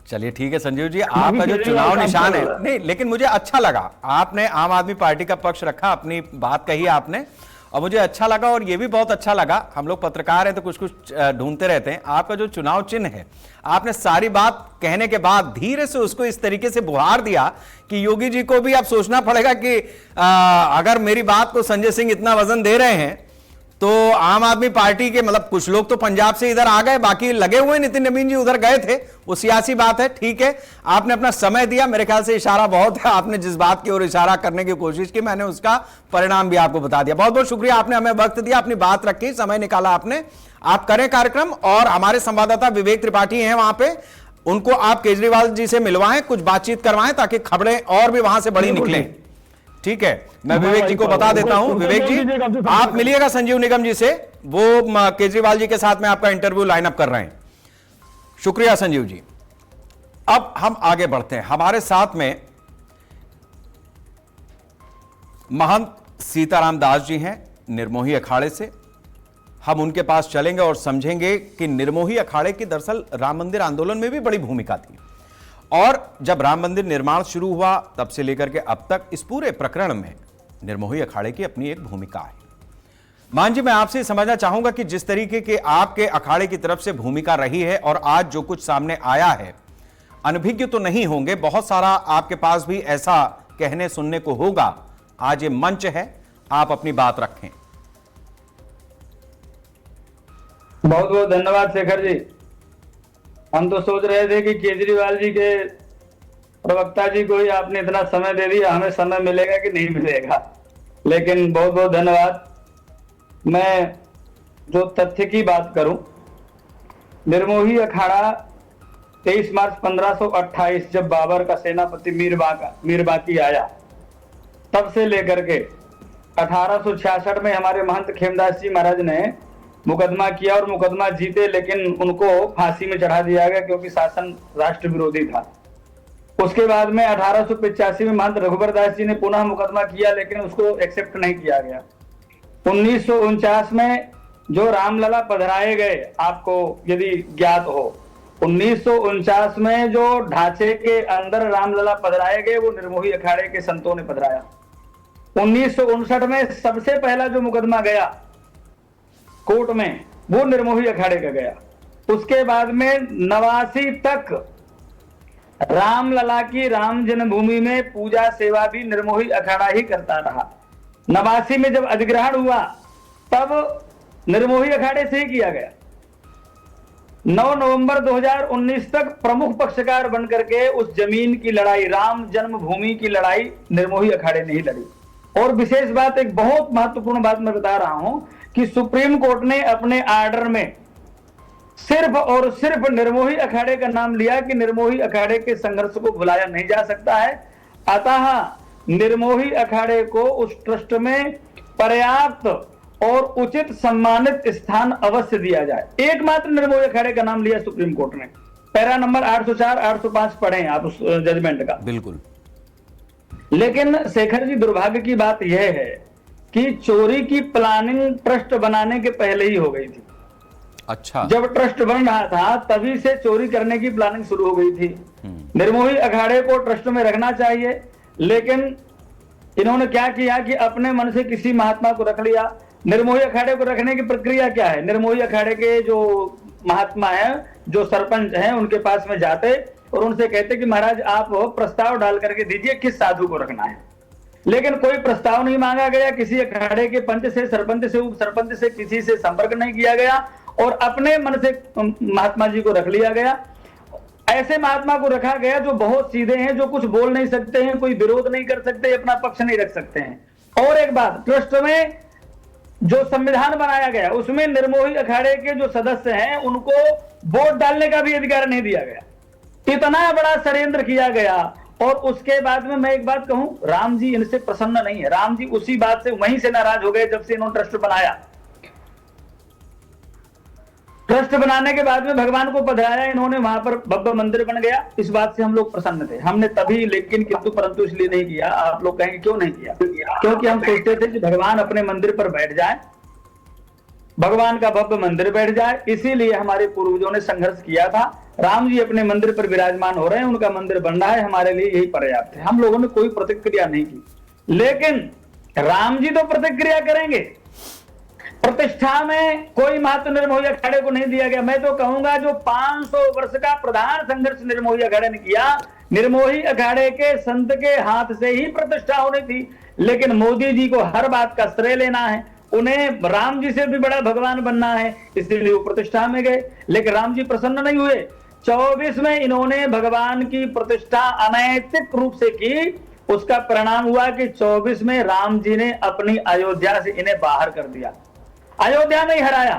चलिए ठीक है संजीव जी, आपका जो चुनाव निशान है, नहीं, लेकिन मुझे अच्छा लगा आपने आम आदमी पार्टी का पक्ष रखा, अपनी बात कही आपने, और मुझे अच्छा लगा, और ये भी बहुत अच्छा लगा, हम लोग पत्रकार हैं तो कुछ कुछ ढूंढते रहते हैं, आपका जो चुनाव चिन्ह है, आपने सारी बात कहने के बाद धीरे से उसको इस तरीके से बुहार दिया कि योगी जी को भी अब सोचना पड़ेगा कि अगर मेरी बात को संजय सिंह इतना वजन दे रहे हैं तो आम आदमी पार्टी के, मतलब कुछ लोग तो पंजाब से इधर आ गए, बाकी लगे हुए नितिन नवीन जी उधर गए थे, वो सियासी बात है, ठीक है, आपने अपना समय दिया, मेरे ख्याल से इशारा बहुत है, आपने जिस बात की ओर इशारा करने की कोशिश की, मैंने उसका परिणाम भी आपको बता दिया। बहुत बहुत शुक्रिया, आपने हमें वक्त दिया, अपनी बात रखी, समय निकाला आपने। आप करें कार्यक्रम, और हमारे संवाददाता विवेक त्रिपाठी हैं वहां पे, उनको आप केजरीवाल जी से मिलवाएं, कुछ बातचीत करवाएं ताकि खबरें और भी वहां से बड़ी निकलें। ठीक है, मैं विवेक जी को बता देता हूं। विवेक जी, आप मिलिएगा संजीव निगम जी से, वो केजरीवाल जी के साथ में आपका इंटरव्यू लाइन अप कर रहे हैं। शुक्रिया संजीव जी। अब हम आगे बढ़ते हैं, हमारे साथ में महंत सीताराम दास जी हैं निर्मोही अखाड़े से। हम उनके पास चलेंगे और समझेंगे कि निर्मोही अखाड़े की दरअसल राम मंदिर आंदोलन में भी बड़ी भूमिका थी, और जब राम मंदिर निर्माण शुरू हुआ तब से लेकर के अब तक इस पूरे प्रकरण में निर्मोही अखाड़े की अपनी एक भूमिका है। मान जी, मैं आपसे समझना चाहूंगा कि जिस तरीके के आपके अखाड़े की तरफ से भूमिका रही है और आज जो कुछ सामने आया है, अनभिज्ञ तो नहीं होंगे, बहुत सारा आपके पास भी ऐसा कहने सुनने को होगा। आज ये मंच है, आप अपनी बात रखें। बहुत बहुत धन्यवाद शेखर जी। हम तो सोच रहे थे कि केजरीवाल जी के प्रवक्ता जी को ही आपने इतना समय दे दिया, हमें समय मिलेगा कि नहीं मिलेगा, लेकिन बहुत बहुत धन्यवाद। मैं जो तथ्य की बात करूं, निर्मोही अखाड़ा 23 मार्च 1528 जब बाबर का सेनापति मीरबाकी आया, तब से लेकर के 1866 में हमारे महंत खेमदास जी महाराज ने मुकदमा किया और मुकदमा जीते, लेकिन उनको फांसी में चढ़ा दिया गया क्योंकि शासन राष्ट्र विरोधी था। उसके बाद में 1885 में महंत रघुबर दास जी ने पुनः मुकदमा किया, लेकिन उसको एक्सेप्ट नहीं किया गया। 1949 में जो रामलला पधराए गए, आपको यदि ज्ञात हो, 1949 में जो ढांचे के अंदर रामलला पधराए गए वो निर्मोही अखाड़े के संतों ने पधराया। 1959 में सबसे पहला जो मुकदमा गया कोर्ट में वो निर्मोही अखाड़े का गया। उसके बाद में 89 तक रामलला की राम जन्मभूमि में पूजा सेवा भी निर्मोही अखाड़ा ही करता रहा। 89 में जब अधिग्रहण हुआ तब निर्मोही अखाड़े से ही किया गया। 9 नवंबर 2019 तक प्रमुख पक्षकार बनकर के उस जमीन की लड़ाई, राम जन्मभूमि की लड़ाई निर्मोही अखाड़े ने ही लड़ी। और विशेष बात, एक बहुत महत्वपूर्ण बात मैं बता रहा हूं कि सुप्रीम कोर्ट ने अपने आर्डर में सिर्फ और सिर्फ निर्मोही अखाड़े का नाम लिया कि निर्मोही अखाड़े के संघर्ष को भुलाया नहीं जा सकता है, अतः निर्मोही अखाड़े को उस ट्रस्ट में पर्याप्त और उचित सम्मानित स्थान अवश्य दिया जाए। एकमात्र निर्मोही अखाड़े का नाम लिया सुप्रीम कोर्ट ने। पैरा नंबर 804 805 पढ़ें आप उस जजमेंट का। बिल्कुल। लेकिन शेखर जी, दुर्भाग्य की बात यह है कि चोरी की प्लानिंग ट्रस्ट बनाने के पहले ही हो गई थी। अच्छा। जब ट्रस्ट बन रहा था तभी से चोरी करने की प्लानिंग शुरू हो गई थी। निर्मोही अखाड़े को ट्रस्ट में रखना चाहिए, लेकिन इन्होंने क्या किया कि अपने मन से किसी महात्मा को रख लिया। निर्मोही अखाड़े को रखने की प्रक्रिया क्या है? निर्मोही अखाड़े के जो महात्मा हैं, जो सरपंच हैं, उनके पास में जाते और उनसे कहते कि महाराज आप प्रस्ताव डाल करके दीजिए किस साधु को रखना है। लेकिन कोई प्रस्ताव नहीं मांगा गया, किसी अखाड़े के पंच से, सरपंच से, उप सरपंच से किसी से संपर्क नहीं किया गया और अपने मन से महात्मा जी को रख लिया गया। ऐसे महात्मा को रखा गया जो बहुत सीधे हैं, जो कुछ बोल नहीं सकते हैं, कोई विरोध नहीं कर सकते, अपना पक्ष नहीं रख सकते हैं। और एक बात, ट्रस्ट में जो संविधान बनाया गया उसमें निर्मोही अखाड़े के जो सदस्य हैं उनको वोट डालने का भी अधिकार नहीं दिया गया। इतना बड़ा षड्यंत्र किया गया। और उसके बाद में मैं एक बात कहूं, राम जी इनसे प्रसन्न नहीं है। राम जी उसी बात से वहीं से नाराज हो गए जब से इन्होंने ट्रस्ट बनाया। ट्रस्ट बनाने के बाद में भगवान को पधराया इन्होंने, वहां पर भव्य मंदिर बन गया। इस बात से हम लोग प्रसन्न थे, हमने तभी लेकिन किंतु परंतु इसलिए नहीं किया। आप लोग कहेंगे क्यों नहीं किया? क्योंकि हम सोचते थे कि भगवान अपने मंदिर पर बैठ जाए, भगवान का भव्य मंदिर बैठ जाए। इसीलिए हमारे पूर्वजों ने संघर्ष किया था। राम जी अपने मंदिर पर विराजमान हो रहे हैं, उनका मंदिर बन रहा है, हमारे लिए यही पर्याप्त है। हम लोगों ने कोई प्रतिक्रिया नहीं की। लेकिन राम जी तो प्रतिक्रिया करेंगे, प्रतिष्ठा में कोई महत्व निर्मोही अखाड़े को नहीं दिया गया। मैं तो कहूंगा जो 500 वर्ष का प्रधान संघर्ष निर्मोही अखाड़े ने किया, निर्मोही अखाड़े के संत के हाथ से ही प्रतिष्ठा होनी थी। लेकिन मोदी जी को हर बात का श्रेय लेना है, उन्हें राम जी से भी बड़ा भगवान बनना है, इसलिए वो प्रतिष्ठा में गए। लेकिन राम जी प्रसन्न नहीं हुए। 24 में इन्होंने भगवान की प्रतिष्ठा अनैतिक रूप से की, उसका परिणाम हुआ कि 24 में राम जी ने अपनी अयोध्या से इन्हें बाहर कर दिया, अयोध्या में ही हराया।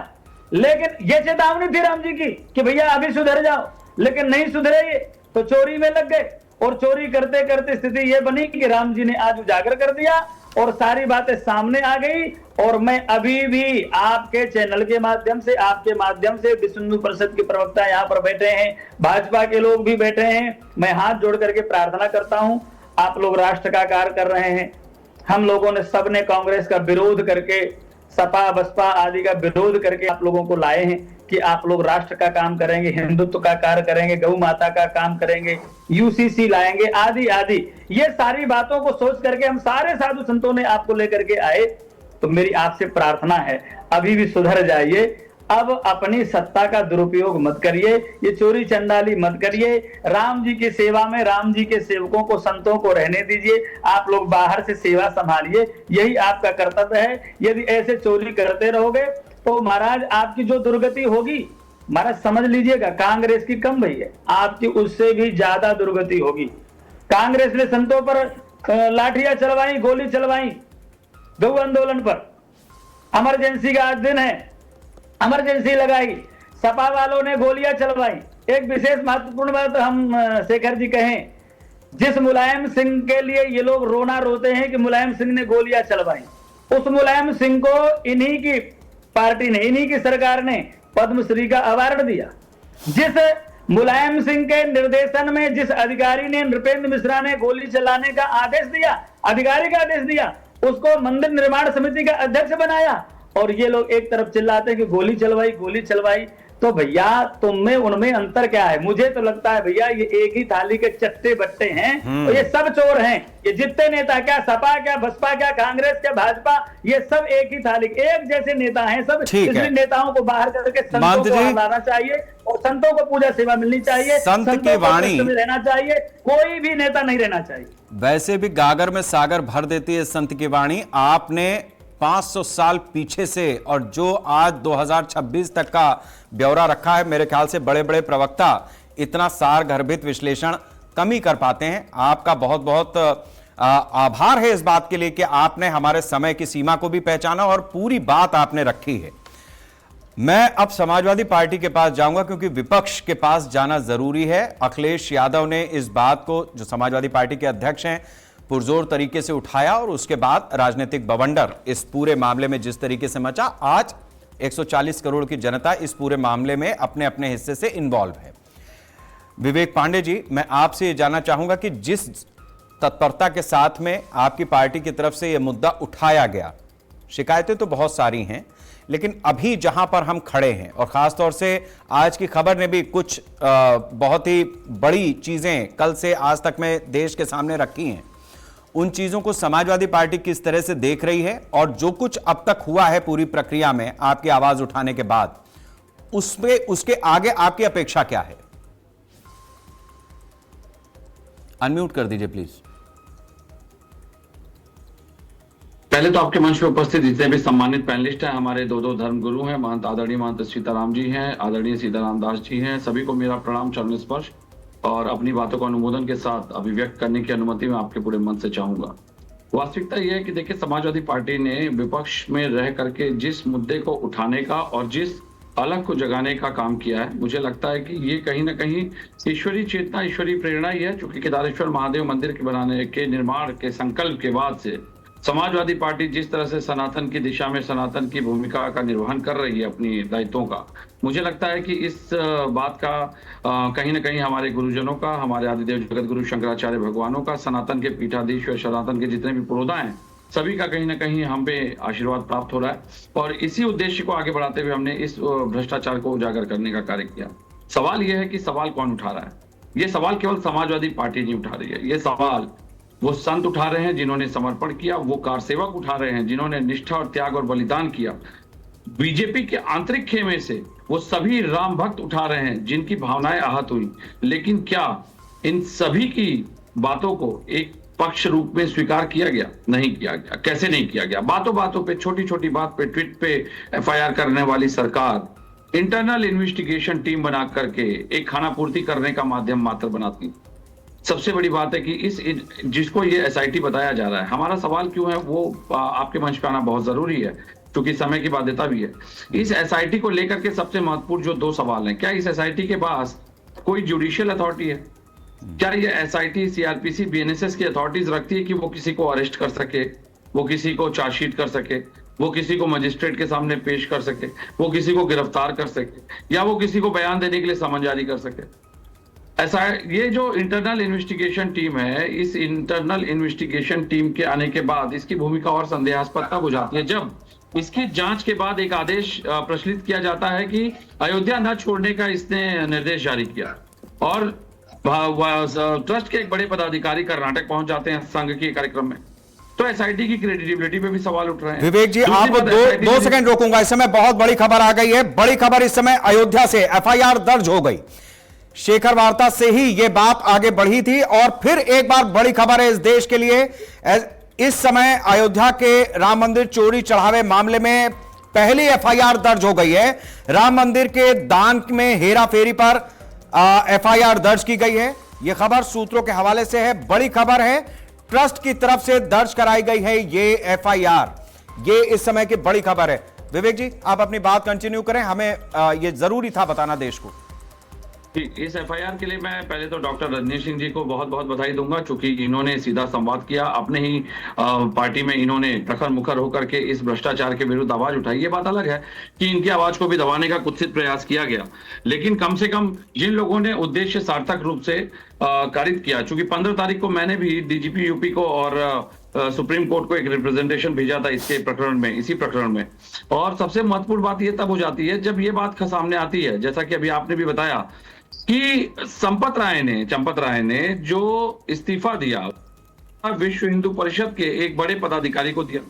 लेकिन ये चेतावनी थी राम जी की कि भैया अभी सुधर जाओ, लेकिन नहीं सुधरे ये तो चोरी में लग गए। और चोरी करते करते स्थिति ये बनी कि राम जी ने आज उजागर कर दिया और सारी बातें सामने आ गई। और मैं अभी भी आपके चैनल के माध्यम से, आपके माध्यम से, विश्व हिंदू परिषद के प्रवक्ता यहाँ पर बैठे हैं, भाजपा के लोग भी बैठे हैं, मैं हाथ जोड़ करके प्रार्थना करता हूं, आप लोग राष्ट्र का कार्य कर रहे हैं। हम लोगों ने सबने कांग्रेस का विरोध करके, सपा बसपा आदि का विरोध करके आप लोगों को लाए हैं कि आप लोग राष्ट्र का काम करेंगे, हिंदुत्व का कार्य करेंगे, गौ माता का काम करेंगे, यूसीसी लाएंगे, आदि आदि। ये सारी बातों को सोच करके हम सारे साधु संतों ने आपको लेकर के आए। तो मेरी आपसे प्रार्थना है, अभी भी सुधर जाइए, अब अपनी सत्ता का दुरुपयोग मत करिए, ये चोरी चंडाली मत करिए, राम जी की सेवा में राम जी के सेवकों को, संतों को रहने दीजिए, आप लोग बाहर से सेवा संभालिए, यही आपका कर्तव्य है। यदि ऐसे चोरी करते रहोगे तो महाराज आपकी जो दुर्गति होगी, महाराज समझ लीजिएगा कांग्रेस की कम भई है, आपकी उससे भी ज्यादा दुर्गति होगी। कांग्रेस ने संतों पर लाठियां चलवाई, गोली चलवाई, गौ आंदोलन पर, इमरजेंसी का आज दिन है, इमरजेंसी लगाई, सपा वालों ने गोलियां चलवाई। एक विशेष महत्वपूर्ण बात हम शेखर जी कहें, जिस मुलायम सिंह के लिए ये लोग रोना रोते हैं कि मुलायम सिंह ने गोलियां चलवाई, उस मुलायम सिंह को इन्हीं की पार्टी ने, इन्हीं की सरकार ने पद्मश्री का अवार्ड दिया। जिस मुलायम सिंह के निर्देशन में जिस अधिकारी ने, नृपेंद्र मिश्रा ने गोली चलाने का आदेश दिया, अधिकारी का आदेश दिया, उसको मंदिर निर्माण समिति का अध्यक्ष बनाया। और ये लोग एक तरफ चिल्लाते हैं कि गोली चलवाई, गोली चलवाई। तो भैया तुम में उनमें अंतर क्या है? मुझे तो लगता है भैया ये एक ही थाली के चट्टे बट्टे हैं, और ये सब चोर हैं। ये जितने नेता, क्या सपा, क्या बसपा, क्या कांग्रेस, क्या भाजपा, ये सब एक ही थाली, एक जैसे नेता हैं सब। इसलिए नेताओं को बाहर करके संतों को लाना चाहिए और संतों को पूजा सेवा मिलनी चाहिए, संत की वाणी में रहना चाहिए, कोई भी नेता नहीं रहना चाहिए। वैसे भी गागर में सागर भर देती है संत की वाणी। आपने 500 साल पीछे से और जो आज 2026 तक का ब्यौरा रखा है, मेरे ख्याल से बड़े बड़े प्रवक्ता इतना सार गर्भित विश्लेषण कम ही कर पाते हैं। आपका बहुत बहुत आभार है इस बात के लिए कि आपने हमारे समय की सीमा को भी पहचाना और पूरी बात आपने रखी है। मैं अब समाजवादी पार्टी के पास जाऊंगा क्योंकि विपक्ष के पास जाना जरूरी है। अखिलेश यादव ने इस बात को, जो समाजवादी पार्टी के अध्यक्ष हैं, पुरजोर तरीके से उठाया और उसके बाद राजनीतिक बवंडर इस पूरे मामले में जिस तरीके से मचा, आज 140 करोड़ की जनता इस पूरे मामले में अपने अपने हिस्से से इन्वॉल्व है। विवेक पांडे जी, मैं आपसे ये जानना चाहूंगा कि जिस तत्परता के साथ में आपकी पार्टी की तरफ से यह मुद्दा उठाया गया, शिकायतें तो बहुत सारी हैं, लेकिन अभी जहां पर हम खड़े हैं और खासतौर से आज की खबर ने भी कुछ बहुत ही बड़ी चीजें कल से आज तक में देश के सामने रखी हैं, उन चीजों को समाजवादी पार्टी किस तरह से देख रही है और जो कुछ अब तक हुआ है पूरी प्रक्रिया में आपकी आवाज उठाने के बाद, उसमें उसके आगे आपकी अपेक्षा क्या है? अनम्यूट कर दीजिए प्लीज। पहले तो आपके मंच पर उपस्थित जितने भी सम्मानित पैनलिस्ट हैं, हमारे दो धर्मगुरु हैं, महंत आदरणीय महंत सीताराम जी हैं, आदरणीय सीताराम दास जी हैं, सभी को मेरा प्रणाम, चरण स्पर्श और अपनी बातों को अनुमोदन के साथ अभिव्यक्त करने की अनुमति मैं आपके पूरे मन से चाहूंगा। वास्तविकता यह है कि देखिए, समाजवादी पार्टी ने विपक्ष में रह करके जिस मुद्दे को उठाने का और जिस अलग को जगाने का काम किया है, मुझे लगता है कि ये कहीं ना कहीं ईश्वरीय चेतना, ईश्वरीय प्रेरणा ही है। चूंकि केदारेश्वर महादेव मंदिर के बनाने के निर्माण के संकल्प के बाद से समाजवादी पार्टी जिस तरह से सनातन की दिशा में सनातन की भूमिका का निर्वहन कर रही है अपनी दायित्वों का, मुझे लगता है कि इस बात का कहीं ना कहीं हमारे गुरुजनों का, हमारे आदिदेव जगत गुरु शंकराचार्य भगवानों का, सनातन के पीठाधीश व सनातन के जितने भी पुरोधा हैं, सभी का कहीं ना कहीं हम पे आशीर्वाद प्राप्त हो रहा है। और इसी उद्देश्य को आगे बढ़ाते हुए हमने इस भ्रष्टाचार को उजागर करने का कार्य किया। सवाल यह है कि सवाल कौन उठा रहा है? ये सवाल केवल समाजवादी पार्टी नहीं उठा रही है, ये सवाल वो संत उठा रहे हैं जिन्होंने समर्पण किया, वो कारसेवक उठा रहे हैं जिन्होंने निष्ठा और त्याग और बलिदान किया, बीजेपी के आंतरिक खेमे से वो सभी राम भक्त उठा रहे हैं जिनकी भावनाएं आहत हुई, लेकिन क्या इन सभी की बातों को एक पक्ष रूप में स्वीकार किया गया? नहीं किया गया। कैसे नहीं किया गया? बातों बातों पे, छोटी छोटी बात पे, ट्वीट पे एफआईआर करने वाली सरकार इंटरनल इन्वेस्टिगेशन टीम बना करके एक खाना पूर्ति करने का माध्यम मात्र बनाती। सबसे बड़ी बात है कि इस जिसको ये एसआईटी बताया जा रहा है, हमारा सवाल क्यों है वो आपके मंच पे आना बहुत जरूरी है क्योंकि समय की बाध्यता भी है। इस एसआईटी को लेकर के सबसे महत्वपूर्ण जो दो सवाल हैं, क्या इस एसआईटी के पास कोई जुडिशियल अथॉरिटी है? क्या ये एसआईटी सीआरपीसी बीएनएसएस की अथॉरिटीज रखती है कि वो किसी को अरेस्ट कर सके, वो किसी को चार्जशीट कर सके, वो किसी को मजिस्ट्रेट के सामने पेश कर सके, वो किसी को गिरफ्तार कर सके, या वो किसी को बयान देने के लिए समन जारी कर सके? ऐसा ये जो इंटरनल इन्वेस्टिगेशन टीम है, इस इंटरनल इन्वेस्टिगेशन टीम के आने के बाद इसकी भूमिका और संदेहास्पद तब हो जाती है जब इसकी जांच के बाद एक आदेश प्रचलित किया जाता है कि अयोध्या न छोड़ने का इसने निर्देश जारी किया और ट्रस्ट के एक बड़े पदाधिकारी कर्नाटक पहुंच जाते हैं संघ के कार्यक्रम में। तो एसआईटी की क्रेडिबिलिटी पे भी सवाल उठ रहे हैं। विवेक जी, आप दो सेकंड रोकूंगा। इस समय बहुत बड़ी खबर आ गई है। बड़ी खबर इस समय अयोध्या से एफआईआर दर्ज हो गई। शेखर वार्ता से ही यह बात आगे बढ़ी थी और फिर एक बार बड़ी खबर है इस देश के लिए। इस समय अयोध्या के राम मंदिर चोरी चढ़ावे मामले में पहली एफआईआर दर्ज हो गई है। राम मंदिर के दान में हेरा फेरी पर एफआईआर दर्ज की गई है। यह खबर सूत्रों के हवाले से है, बड़ी खबर है। ट्रस्ट की तरफ से दर्ज कराई गई है ये एफआईआर। ये इस समय की बड़ी खबर है। विवेक जी, आप अपनी बात कंटिन्यू करें, हमें यह जरूरी था बताना देश को। इस एफआईआर के लिए मैं पहले तो डॉक्टर रजनीश सिंह जी को बहुत बहुत बधाई दूंगा, क्योंकि इन्होंने सीधा संवाद किया। अपने ही पार्टी में इन्होंने प्रखर मुखर होकर के इस भ्रष्टाचार के विरुद्ध आवाज उठाई। ये बात अलग है कि इनकी आवाज को भी दबाने का कुत्सित प्रयास किया गया, लेकिन कम से कम जिन लोगों ने उद्देश्य सार्थक रूप से कारित किया, चूंकि 15 तारीख को मैंने भी डीजीपी यूपी को और सुप्रीम कोर्ट को एक रिप्रेजेंटेशन भेजा था इसके प्रकरण में, इसी प्रकरण में। और सबसे महत्वपूर्ण बात यह तब हो जाती है जब ये बात सामने आती है, जैसा कि अभी आपने भी बताया कि चंपत राय ने जो इस्तीफा दिया विश्व हिंदू परिषद के एक बड़े पदाधिकारी को दिया।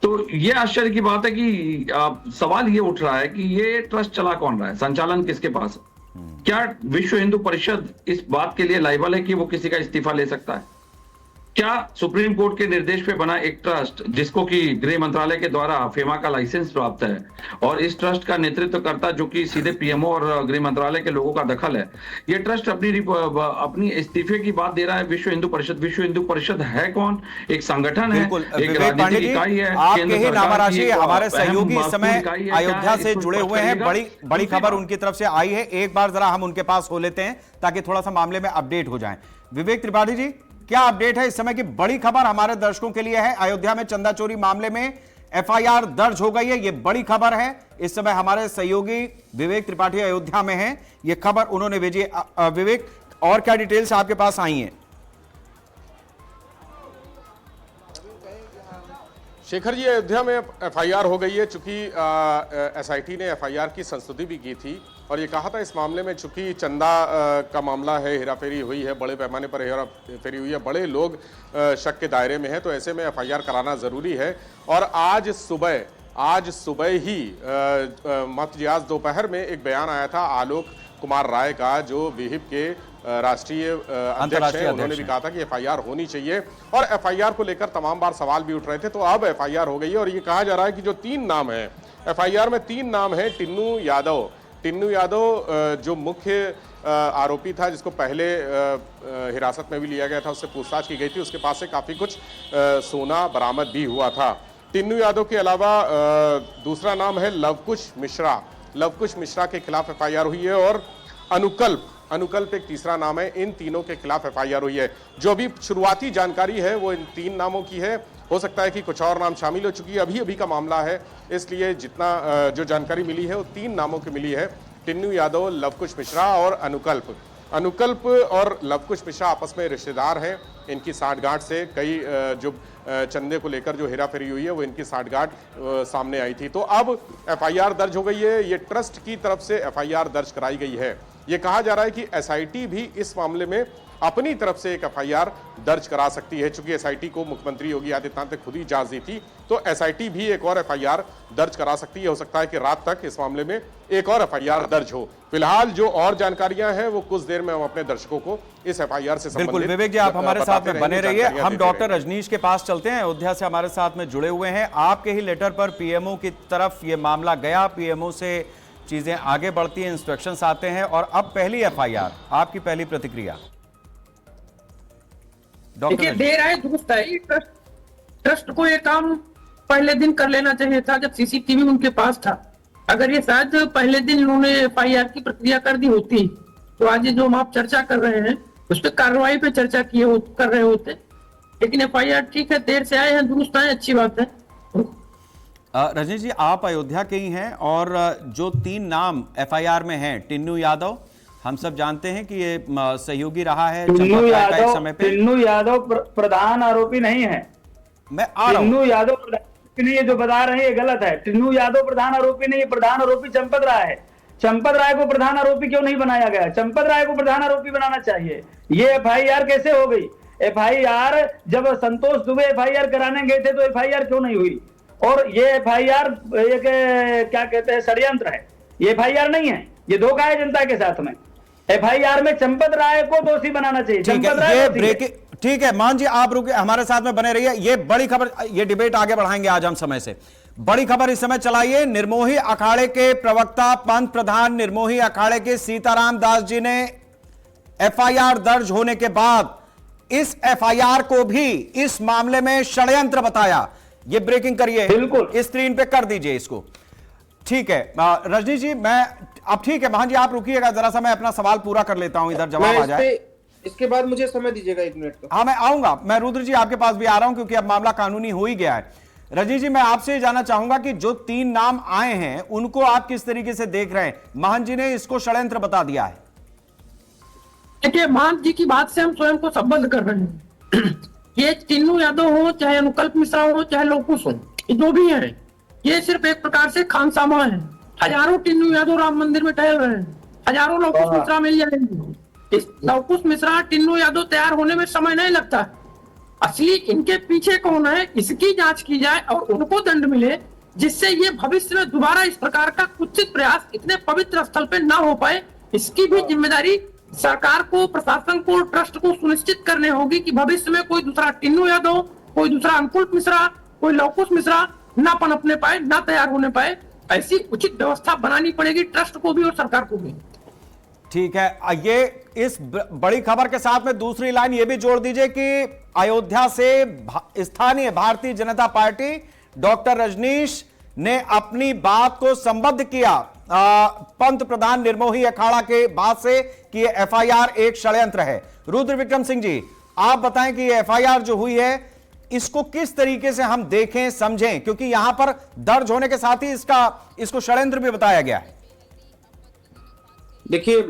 तो ये आश्चर्य की बात है कि सवाल ये उठ रहा है कि ये ट्रस्ट चला कौन रहा है, संचालन किसके पास है? क्या विश्व हिंदू परिषद इस बात के लिए लायबल है कि वो किसी का इस्तीफा ले सकता है? क्या सुप्रीम कोर्ट के निर्देश पे बना एक ट्रस्ट, जिसको कि गृह मंत्रालय के द्वारा फेमा का लाइसेंस प्राप्त है, और इस ट्रस्ट का नेतृत्व करता जो कि सीधे पीएमओ और गृह मंत्रालय के लोगों का दखल है, ये ट्रस्ट अपनी इस्तीफे की बात दे रहा है विश्व हिंदू परिषद। विश्व हिंदू परिषद है कौन? एक संगठन है, एक राजनीतिक इकाई है। आपके ही नामराशि हमारे सहयोगी इस समय अयोध्या से जुड़े हुए हैं। बड़ी खबर उनकी तरफ से आई है। एक बार जरा हम उनके पास हो लेते हैं ताकि थोड़ा सा मामले में अपडेट हो जाए। विवेक त्रिपाठी जी, क्या अपडेट है इस समय की बड़ी खबर हमारे दर्शकों के लिए है? अयोध्या में चंदा चोरी मामले में एफआईआर दर्ज हो गई है, यह बड़ी खबर है। इस समय हमारे सहयोगी विवेक त्रिपाठी अयोध्या में हैं, यह खबर उन्होंने भेजी। विवेक, और क्या डिटेल्स आपके पास आई हैं? शेखर जी, अयोध्या में एफआईआर हो गई है। चूंकि एसआईटी ने एफआईआर की संस्तुति भी की थी और ये कहा था इस मामले में चूंकि चंदा का मामला है, हेराफेरी हुई है, बड़े पैमाने पर हेराफेरी हुई है, बड़े लोग शक के दायरे में हैं, तो ऐसे में एफआईआर कराना ज़रूरी है। और आज सुबह ही आज दोपहर में एक बयान आया था आलोक कुमार राय का, जो विहिप के राष्ट्रीय अध्यक्ष हैं। उन्होंने भी कहा था कि एफआईआर होनी चाहिए और एफआईआर को लेकर तमाम बार सवाल भी उठ रहे थे। तो अब एफआईआर हो गई है और ये कहा जा रहा है कि जो 3 नाम है एफआईआर में, 3 नाम है। टिन्नू यादव जो मुख्य आरोपी था, जिसको पहले हिरासत में भी लिया गया था, उससे पूछताछ की गई थी, उसके पास से काफी कुछ सोना बरामद भी हुआ था। टिन्नू यादव के अलावा दूसरा नाम है लवकुश मिश्रा के खिलाफ एफआईआर हुई है और अनुकल्प एक तीसरा नाम है। इन तीनों के खिलाफ एफआईआर हुई है। जो अभी शुरुआती जानकारी है वो इन 3 नामों की है। हो सकता है कि कुछ और नाम शामिल हो, चुकी है अभी का मामला है, इसलिए जितना जो जानकारी मिली है वो 3 नामों की मिली है। टिन्नू यादव, लवकुश मिश्रा और अनुकल्प और लवकुश मिश्रा आपस में रिश्तेदार हैं। इनकी साठगांठ से कई जो चंदे को लेकर जो हेराफेरी हुई है वो इनकी साठगांठ सामने आई थी। तो अब एफआईआर दर्ज हो गई है। ये ट्रस्ट की तरफ से एफआईआर दर्ज कराई गई है। ये कहा जा रहा है कि एसआईटी भी इस मामले में अपनी तरफ से एक एफआईआर दर्ज करा सकती है। चूंकि एसआईटी को मुख्यमंत्री योगी आदित्यनाथ ने खुद ही इजाजत दी थी, तो एसआईटी भी एक और एफआईआर दर्ज करा सकती है। हो सकता है कि रात तक इस मामले में एक और एफआईआर दर्ज हो। फिलहाल जो और जानकारियां हैं वो कुछ देर में हम अपने दर्शकों को इस एफआईआर से संबंधित बिल्कुल विवेक जी, आप हमारे साथ में बने रहिए। हम डॉक्टर रजनीश के पास चलते हैं, अयोध्या से हमारे साथ में जुड़े हुए हैं। आपके ही लेटर पर पीएमओ की तरफ ये मामला गया, पीएमओ से चीजें आगे बढ़ती हैं, इंस्ट्रक्शंस आते हैं और अब पहली एफआईआर, आपकी पहली प्रतिक्रिया? देखिए, देर आए दुरुस्त है। ट्रस्ट को ये काम पहले दिन कर लेना चाहिए था, जब सीसीटीवी उनके पास था। अगर ये शायद पहले दिन इन्होंने एफआईआर की प्रक्रिया कर दी होती तो आज ये जो हम आप चर्चा कर रहे हैं उस पर कार्रवाई पे चर्चा कर रहे होते। लेकिन एफआईआर ठीक है, देर से आए हैं, दुरुस्त आए, अच्छी बात है। रजनीश जी, आप अयोध्या के ही हैं और जो 3 नाम एफआईआर में हैं, टिन्नू यादव, हम सब जानते हैं कि ये सहयोगी रहा है टिन्नू यादव, समय पे। टिन्नू यादव प्रधान आरोपी नहीं है। मैं आ रहा हूं। टिन्नू यादव प्रधान नहीं है, जो बता रहे हैं ये गलत है। टिन्नू यादव प्रधान आरोपी नहीं है, प्रधान आरोपी चंपत राय है। चंपत राय को प्रधान आरोपी क्यों नहीं बनाया गया? चंपत राय को प्रधान आरोपी बनाना चाहिए। ये एफआईआर कैसे हो गई? एफआईआर जब संतोष दुबे एफआईआर कराने गए थे तो एफआईआर क्यों नहीं हुई? और ये एफआईआर एक क्या कहते हैं, षड्यंत्र है। ये एफआईआर नहीं है, ये धोखा है जनता के साथ में। एफआईआर में चंपत राय को दोषी बनाना चाहिए। चंपत राय ठीक है, मान जी आप रुके, हमारे साथ में बने रहिए। ये बड़ी खबर, ये डिबेट आगे बढ़ाएंगे आज हम समय से। बड़ी खबर इस समय चलाइए। निर्मोही अखाड़े के प्रवक्ता, पंथ प्रधान निर्मोही अखाड़े के सीताराम दास जी ने एफआईआर दर्ज होने के बाद इस एफआईआर को भी इस मामले में षड्यंत्र बताया। ये ब्रेकिंग करिए, बिल्कुल स्क्रीन पे कर दीजिए इसको। ठीक है रजनीश जी, मैं अब ठीक है, महान जी आप रुकिएगा जरा सा, मैं अपना सवाल पूरा कर लेता हूं, इधर जवाब आ जाए। इसके बाद मुझे समय दीजिएगा 1 मिनट का। हाँ मैं आऊंगा, मैं रुद्र जी आपके पास भी आ रहा हूं क्योंकि अब मामला कानूनी हो ही गया है। रजनीश जी, मैं आपसे ये जानना चाहूंगा कि जो 3 नाम आए हैं उनको आप किस तरीके से देख रहे हैं? महान जी ने इसको षड्यंत्र बता दिया है। देखिए, महंत जी की बात से हम स्वयं को संबद्ध कर रहे हैं। ये टिन्नू यादव हो, चाहे अनुकल्प मिश्रा हो, चाहे लोकुश हो, ये जो भी है, ये सिर्फ एक प्रकार से खानसामा है। हजारों टिन्नू यादव राम मंदिर में टहल रहे हैं, हजारों लोकुश मिश्रा मिल जाएंगे। इस लोकुश मिश्रा, टिन्नू यादव तैयार होने में समय नहीं लगता। असली इनके पीछे कौन है, इसकी जांच की जाए और उनको दंड मिले, जिससे ये भविष्य में दोबारा इस प्रकार का कुत्सित प्रयास इतने पवित्र स्थल पे ना हो पाए। इसकी भी जिम्मेदारी सरकार को, प्रशासन को, ट्रस्ट को सुनिश्चित करने होगी कि भविष्य में कोई दूसरा टिन्नू यादव, कोई दूसरा अनुकूल मिश्रा, कोई लवकुश मिश्रा ना पनपने पाए, ना तैयार होने पाए। ऐसी उचित व्यवस्था बनानी पड़ेगी ट्रस्ट को भी और सरकार को भी। ठीक है, ये इस बड़ी खबर के साथ में दूसरी लाइन ये भी जोड़ दीजिए कि अयोध्या से स्थानीय भारतीय जनता पार्टी डॉक्टर रजनीश ने अपनी बात को संबद्ध किया पंथ प्रधान निर्मोही अखाड़ा के बाद से कि ये एफआईआर एक षड्यंत्र है। रुद्र विक्रम सिंह जी, आप बताएं कि ये एफआईआर जो हुई है इसको किस तरीके से हम देखें, समझें, क्योंकि यहां पर दर्ज होने के साथ ही इसको षड्यंत्र भी बताया गया है। देखिए,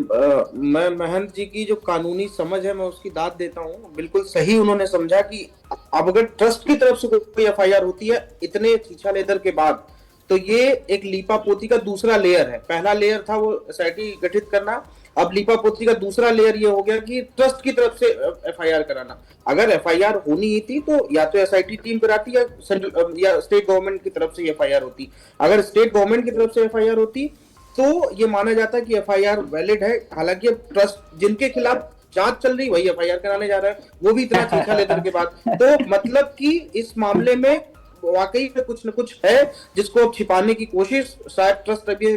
मैं महंत जी की जो कानूनी समझ है मैं उसकी दाद देता हूँ। बिल्कुल सही उन्होंने समझा कि अब अगर ट्रस्ट की तरफ से कोई एफआईआर होती है इतने छीछा लेदर के बाद, तो ये एक लीपापोती का दूसरा लेयर है। पहला लेयर था वो एसआईटी गठित करना, अब लीपापोती का दूसरा लेयर ये हो गया कि ट्रस्ट की तरफ से एफआईआर कराना। अगर एफआईआर होनी ही थी तो या तो एसआईटी टीम कराती या स्टेट गवर्नमेंट की तरफ से एफआईआर होती। अगर स्टेट गवर्नमेंट की तरफ से एफआईआर होती तो ये माना जाता कि एफआईआर वैलिड है। हालांकि ट्रस्ट जिनके खिलाफ जांच चल रही वही एफआईआर कराने जा रहा है, वो भी इतना छीछा लेदर के बाद। तो मतलब कि इस मामले में वाकई में कुछ न कुछ है जिसको अब छिपाने की कोशिश शायद ट्रस्ट अभी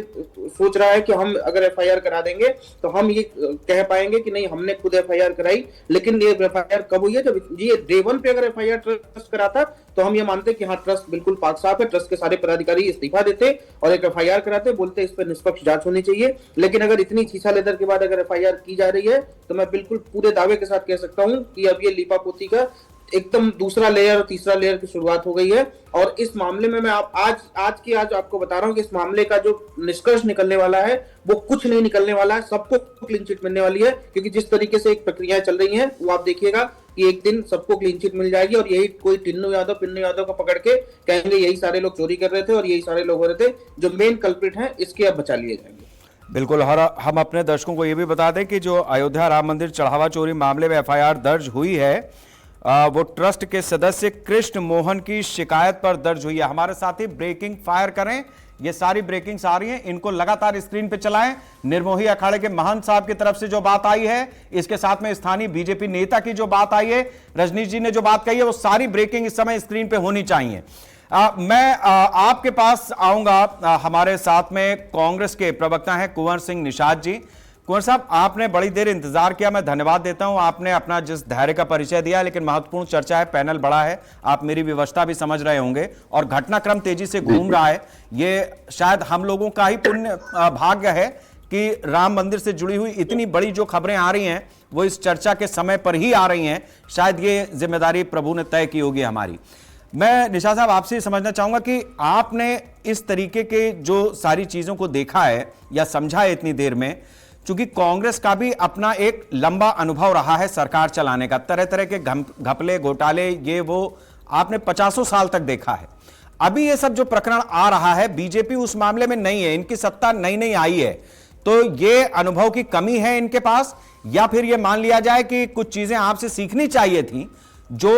सोच रहा है कि हम अगर एफआईआर करा देंगे तो हम ये कह पाएंगे कि नहीं हमने खुद एफआईआर कराई। लेकिन ये एफआईआर कब हुई है? जब ये डे 1 पे अगर एफआईआर ट्रस्ट कराता तो हम ये मानते कि हाँ ट्रस्ट बिल्कुल पाक साफ है, ट्रस्ट के सारे पदाधिकारी इस्तीफा देते और एक एफआईआर कराते, बोलते इस पर निष्पक्ष जांच होनी चाहिए। लेकिन अगर इतनी छीछा लेदर के बाद अगर एफआईआर की जा रही है तो मैं बिल्कुल पूरे दावे के साथ कह सकता हूँ कि अब ये लीपापोती का एकदम दूसरा लेयर और तीसरा लेयर की शुरुआत हो गई है। और इस मामले में मैं आज आपको बता रहा हूं कि इस मामले का जो निष्कर्ष निकलने वाला है वो कुछ नहीं निकलने वाला है। सबको क्लीन चिट मिलने वाली है, क्योंकि जिस तरीके से एक प्रक्रियाएं चल रही हैं वो आप देखिएगा कि एक दिन सबको क्लीन चिट मिल जाएगी और यही कोई टिन्नू यादव को पकड़ के कहेंगे यही सारे लोग चोरी कर रहे थे और यही सारे लोग हो रहे थे। जो मेन कल्प्रिट हैं इसके अब बचा लिए जाएंगे। बिल्कुल। हम अपने दर्शकों को यह भी बता दें कि जो अयोध्या राम मंदिर चढ़ावा चोरी मामले में एफआईआर दर्ज हुई है वो ट्रस्ट के सदस्य कृष्ण मोहन की शिकायत पर दर्ज हुई है। हमारे साथी ब्रेकिंग फायर करें, ये सारी ब्रेकिंग्स आ रही हैं, इनको लगातार स्क्रीन पे चलाएं। निर्मोही अखाड़े के महंत साहब की तरफ से जो बात आई है, इसके साथ में स्थानीय बीजेपी नेता की जो बात आई है, रजनीश जी ने जो बात कही है, वो सारी ब्रेकिंग इस समय स्क्रीन पे होनी चाहिए। मैं आपके पास आऊंगा। हमारे साथ में कांग्रेस के प्रवक्ता हैं कुंवर सिंह निषाद जी। कुंवर साहब, आपने बड़ी देर इंतजार किया, मैं धन्यवाद देता हूं। आपने अपना जिस धैर्य का परिचय दिया, लेकिन महत्वपूर्ण चर्चा है, पैनल बड़ा है, आप मेरी व्यवस्था भी समझ रहे होंगे और घटनाक्रम तेजी से घूम रहा है। ये शायद हम लोगों का ही पुण्य भाग्य है कि राम मंदिर से जुड़ी हुई इतनी बड़ी जो खबरें आ रही हैं वो इस चर्चा के समय पर ही आ रही हैं। शायद ये जिम्मेदारी प्रभु ने तय की होगी हमारी। मैं निषाद साहब आपसे समझना चाहूंगा कि आपने इस तरीके के जो सारी चीजों को देखा है या समझा है इतनी देर में, चूंकि कांग्रेस का भी अपना एक लंबा अनुभव रहा है सरकार चलाने का, तरह तरह के घपले घोटाले ये वो आपने 50 साल तक देखा है। अभी ये सब जो प्रकरण आ रहा है, बीजेपी उस मामले में नहीं है, इनकी सत्ता नई नई आई है, तो ये अनुभव की कमी है इनके पास, या फिर ये मान लिया जाए कि कुछ चीजें आपसे सीखनी चाहिए थी जो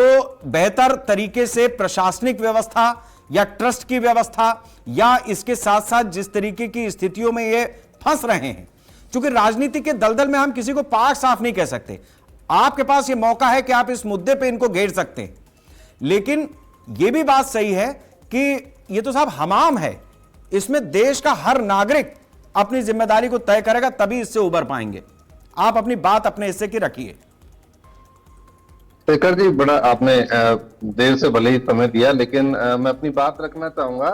बेहतर तरीके से प्रशासनिक व्यवस्था या ट्रस्ट की व्यवस्था या इसके साथ साथ जिस तरीके की स्थितियों में ये फंस रहे हैं, क्योंकि राजनीति के दलदल में हम किसी को पाक साफ नहीं कह सकते। आपके पास ये मौका है कि आप इस मुद्दे पे इनको घेर सकते हैं, लेकिन यह भी बात सही है कि ये तो साहब हमाम है, इसमें देश का हर नागरिक अपनी जिम्मेदारी को तय करेगा, तभी इससे उबर पाएंगे। आप अपनी बात अपने हिस्से की रखिए। शेखर जी, बड़ा आपने देर से भले ही समय दिया, लेकिन मैं अपनी बात रखना चाहूंगा।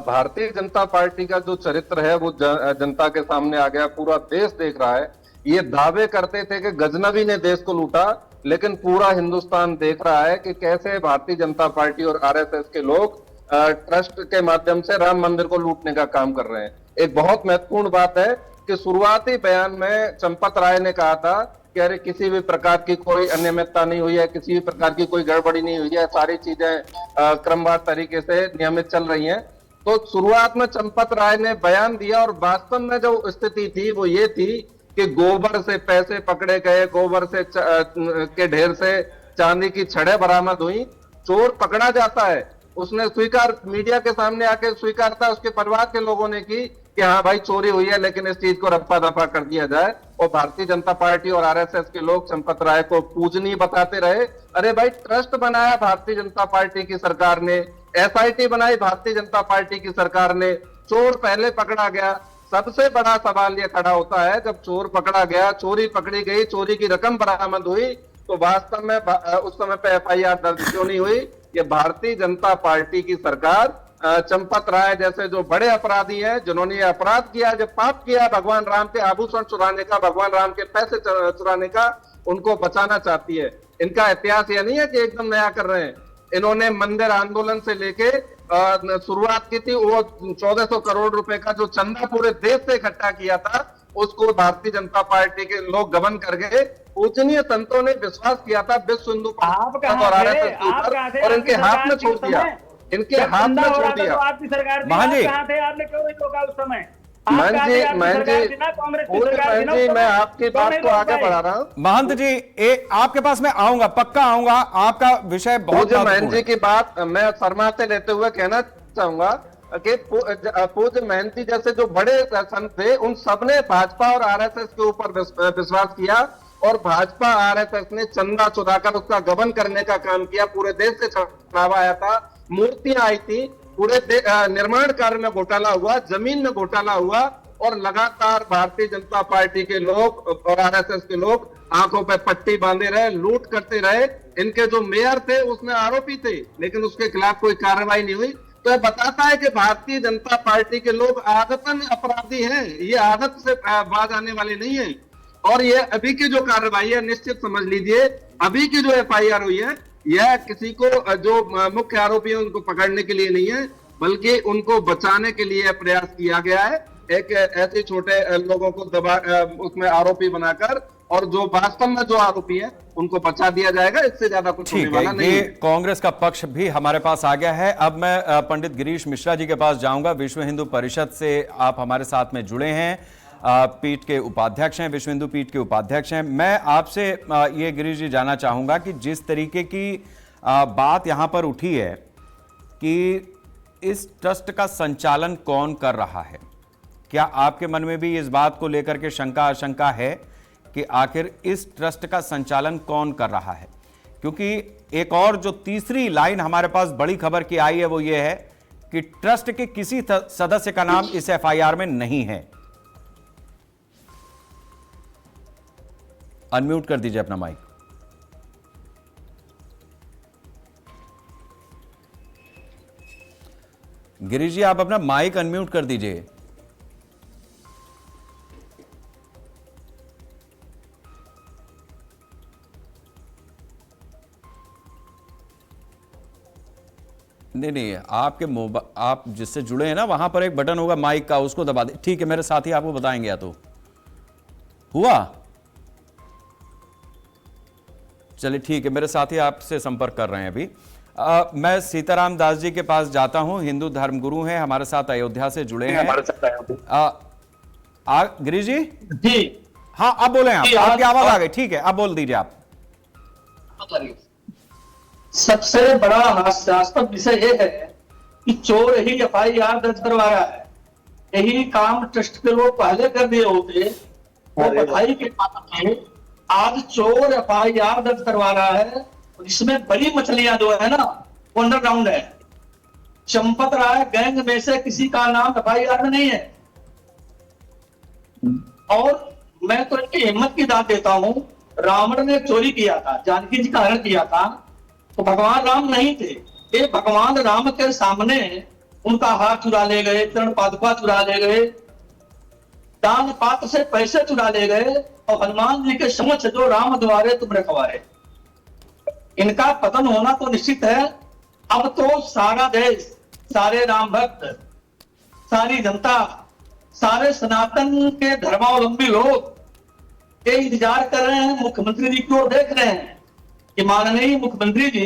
भारतीय जनता पार्टी का जो चरित्र है वो जनता के सामने आ गया, पूरा देश देख रहा है। ये दावे करते थे कि गजनबी ने देश को लूटा, लेकिन पूरा हिंदुस्तान देख रहा है कि कैसे भारतीय जनता पार्टी और आरएसएस के लोग ट्रस्ट के माध्यम से राम मंदिर को लूटने का काम कर रहे हैं। एक बहुत महत्वपूर्ण बात है कि शुरुआती बयान में चंपत राय ने कहा था कि अरे किसी भी प्रकार की कोई अनियमितता नहीं हुई है, किसी भी प्रकार की कोई गड़बड़ी नहीं हुई है, सारी चीजें क्रमवार तरीके से नियमित चल रही हैं। तो शुरुआत में चंपत राय ने बयान दिया और वास्तव में जो स्थिति थी वो ये थी कि गोबर से पैसे पकड़े गए, गोबर से के ढेर से चांदी की छड़ें बरामद हुई। चोर पकड़ा जाता है, उसने स्वीकार, मीडिया के सामने आके स्वीकार था उसके परिवार के लोगों ने की कि हाँ भाई चोरी हुई है, लेकिन इस चीज को रफ्ता दफा कर दिया जाए। और भारतीय जनता पार्टी और आरएसएस के लोग चंपत राय को पूजनीय बताते रहे। अरे भाई, ट्रस्ट बनाया भारतीय जनता पार्टी की सरकार ने, एसआईटी बनाई भारतीय जनता पार्टी की सरकार ने, चोर पहले पकड़ा गया। सबसे बड़ा सवाल ये खड़ा होता है, जब चोर पकड़ा गया, चोरी पकड़ी गई, चोरी की रकम बरामद हुई, तो वास्तव में उस समय पे एफआईआर दर्ज क्यों नहीं हुई? ये भारतीय जनता पार्टी की सरकार, चंपत राय जैसे जो बड़े अपराधी हैं, जिन्होंने ये अपराध किया, जब पाप किया भगवान राम के आभूषण चुराने का, भगवान राम के पैसे चुराने का, उनको बचाना चाहती है। इनका इतिहास ये नहीं है कि एकदम नया कर रहे हैं। इन्होंने मंदिर आंदोलन से लेके शुरुआत की थी, वो 1400 करोड़ रुपए का जो चंदा पूरे देश से इकट्ठा किया था, उसको भारतीय जनता पार्टी के लोग गबन कर गए। पूजनीय संतों ने विश्वास किया था विश्व हिंदू परिषद और आरएसएस के ऊपर, और इनके हाथ में छोड़ दिया, इनके हाथ में छोड़ दिया। महंत जी, मैं आपकी बात को आगे बढ़ा रहा हूँ। महंत जी, आपके पास मैं आऊंगा, पक्का आऊंगा, आपका विषय बहुत महंत जी की बात मैं शर्मा से लेते हुए कहना चाहूंगा कि पूज्य महंत जी जैसे जो बड़े संत थे, उन सबने भाजपा और आरएसएस के ऊपर विश्वास किया, और भाजपा आरएसएस ने चंदा चुराकर उसका गबन करने का काम किया। पूरे देश से चढ़ावा आया था, मूर्तियां आई थी, पूरे निर्माण कार्य में घोटाला हुआ, जमीन में घोटाला हुआ, और लगातार भारतीय जनता पार्टी के लोग और आरएसएस के लोग आंखों पे पट्टी बांधे रहे, लूट करते रहे। इनके जो मेयर थे उसमें आरोपी थे, लेकिन उसके खिलाफ कोई कार्रवाई नहीं हुई। तो यह बताता है कि भारतीय जनता पार्टी के लोग आदतन अपराधी हैं, ये आदत से बाज आने वाले नहीं है। और ये अभी की जो कार्रवाई है, निश्चित समझ लीजिए, अभी की जो एफआईआर हुई है, यह किसी को जो मुख्य आरोपी है उनको पकड़ने के लिए नहीं है, बल्कि उनको बचाने के लिए प्रयास किया गया है। एक ऐसे छोटे लोगों को दबा उसमें आरोपी बनाकर, और जो वास्तव में जो आरोपी है उनको बचा दिया जाएगा। इससे ज्यादा कुछ होने वाला नहीं है। कांग्रेस का पक्ष भी हमारे पास आ गया है। अब मैं पंडित गिरीश मिश्रा जी के पास जाऊंगा। विश्व हिंदू परिषद से आप हमारे साथ में जुड़े हैं। पीठ के उपाध्यक्ष हैं, विश्व हिंदू पीठ के उपाध्यक्ष हैं। मैं आपसे ये गिरीश जी जानना चाहूंगा कि जिस तरीके की बात यहां पर उठी है कि इस ट्रस्ट का संचालन कौन कर रहा है, क्या आपके मन में भी इस बात को लेकर के शंका आशंका है कि आखिर इस ट्रस्ट का संचालन कौन कर रहा है? क्योंकि एक और जो तीसरी लाइन हमारे पास बड़ी खबर की आई है वो ये है कि ट्रस्ट के किसी सदस्य का नाम इस एफआईआर में नहीं है। अनम्यूट कर दीजिए अपना माइक। गिरीश जी, आप अपना माइक अनम्यूट कर दीजिए। नहीं, आपके मोबाइल, आप जिससे जुड़े हैं ना, वहां पर एक बटन होगा माइक का, उसको दबा दे। ठीक है, मेरे साथी आपको बताएंगे। या तो हुआ, चलिए ठीक है, मेरे साथी आपसे संपर्क कर रहे हैं अभी। मैं सीताराम दास जी के पास जाता हूं, हिंदू धर्मगुरु हैं, हमारे साथ अयोध्या से जुड़े हैं। गिरीश जी, हाँ अब बोले आप, आपकी आवाज आ गई। ठीक है, अब बोल दीजिए आप। सबसे बड़ा हास्यास्पद विषय यह है कि चोर ही एफआईआर दर्ज करवा रहा है। यही काम ट्रस्ट के लोग पहले कर दिए होते वो बधाई के पात्र थे। आज चोर एफआईआर दर्ज करवा रहा है, इसमें बड़ी मछलियां जो है ना वो अंडरग्राउंड है। चंपत राय गैंग में से किसी का नाम एफआईआर में नहीं है। और मैं तो इनकी हिम्मत की दाद देता हूं। रावण ने चोरी किया था, जानकी जी का हरण किया था, तो भगवान राम नहीं थे। ये भगवान राम के सामने उनका हाथ चुरा ले गए, चरण पादुका चुरा ले गए, दान पात्र से पैसे चुरा ले गए, और हनुमान जी के समक्ष जो राम द्वारे तुम रखवारे। इनका पतन होना तो निश्चित है। अब तो सारा देश, सारे राम भक्त, सारी जनता, सारे सनातन के धर्मावलंबी लोग ये इंतजार कर रहे हैं, मुख्यमंत्री जी की ओर देख रहे हैं कि माननीय मुख्यमंत्री जी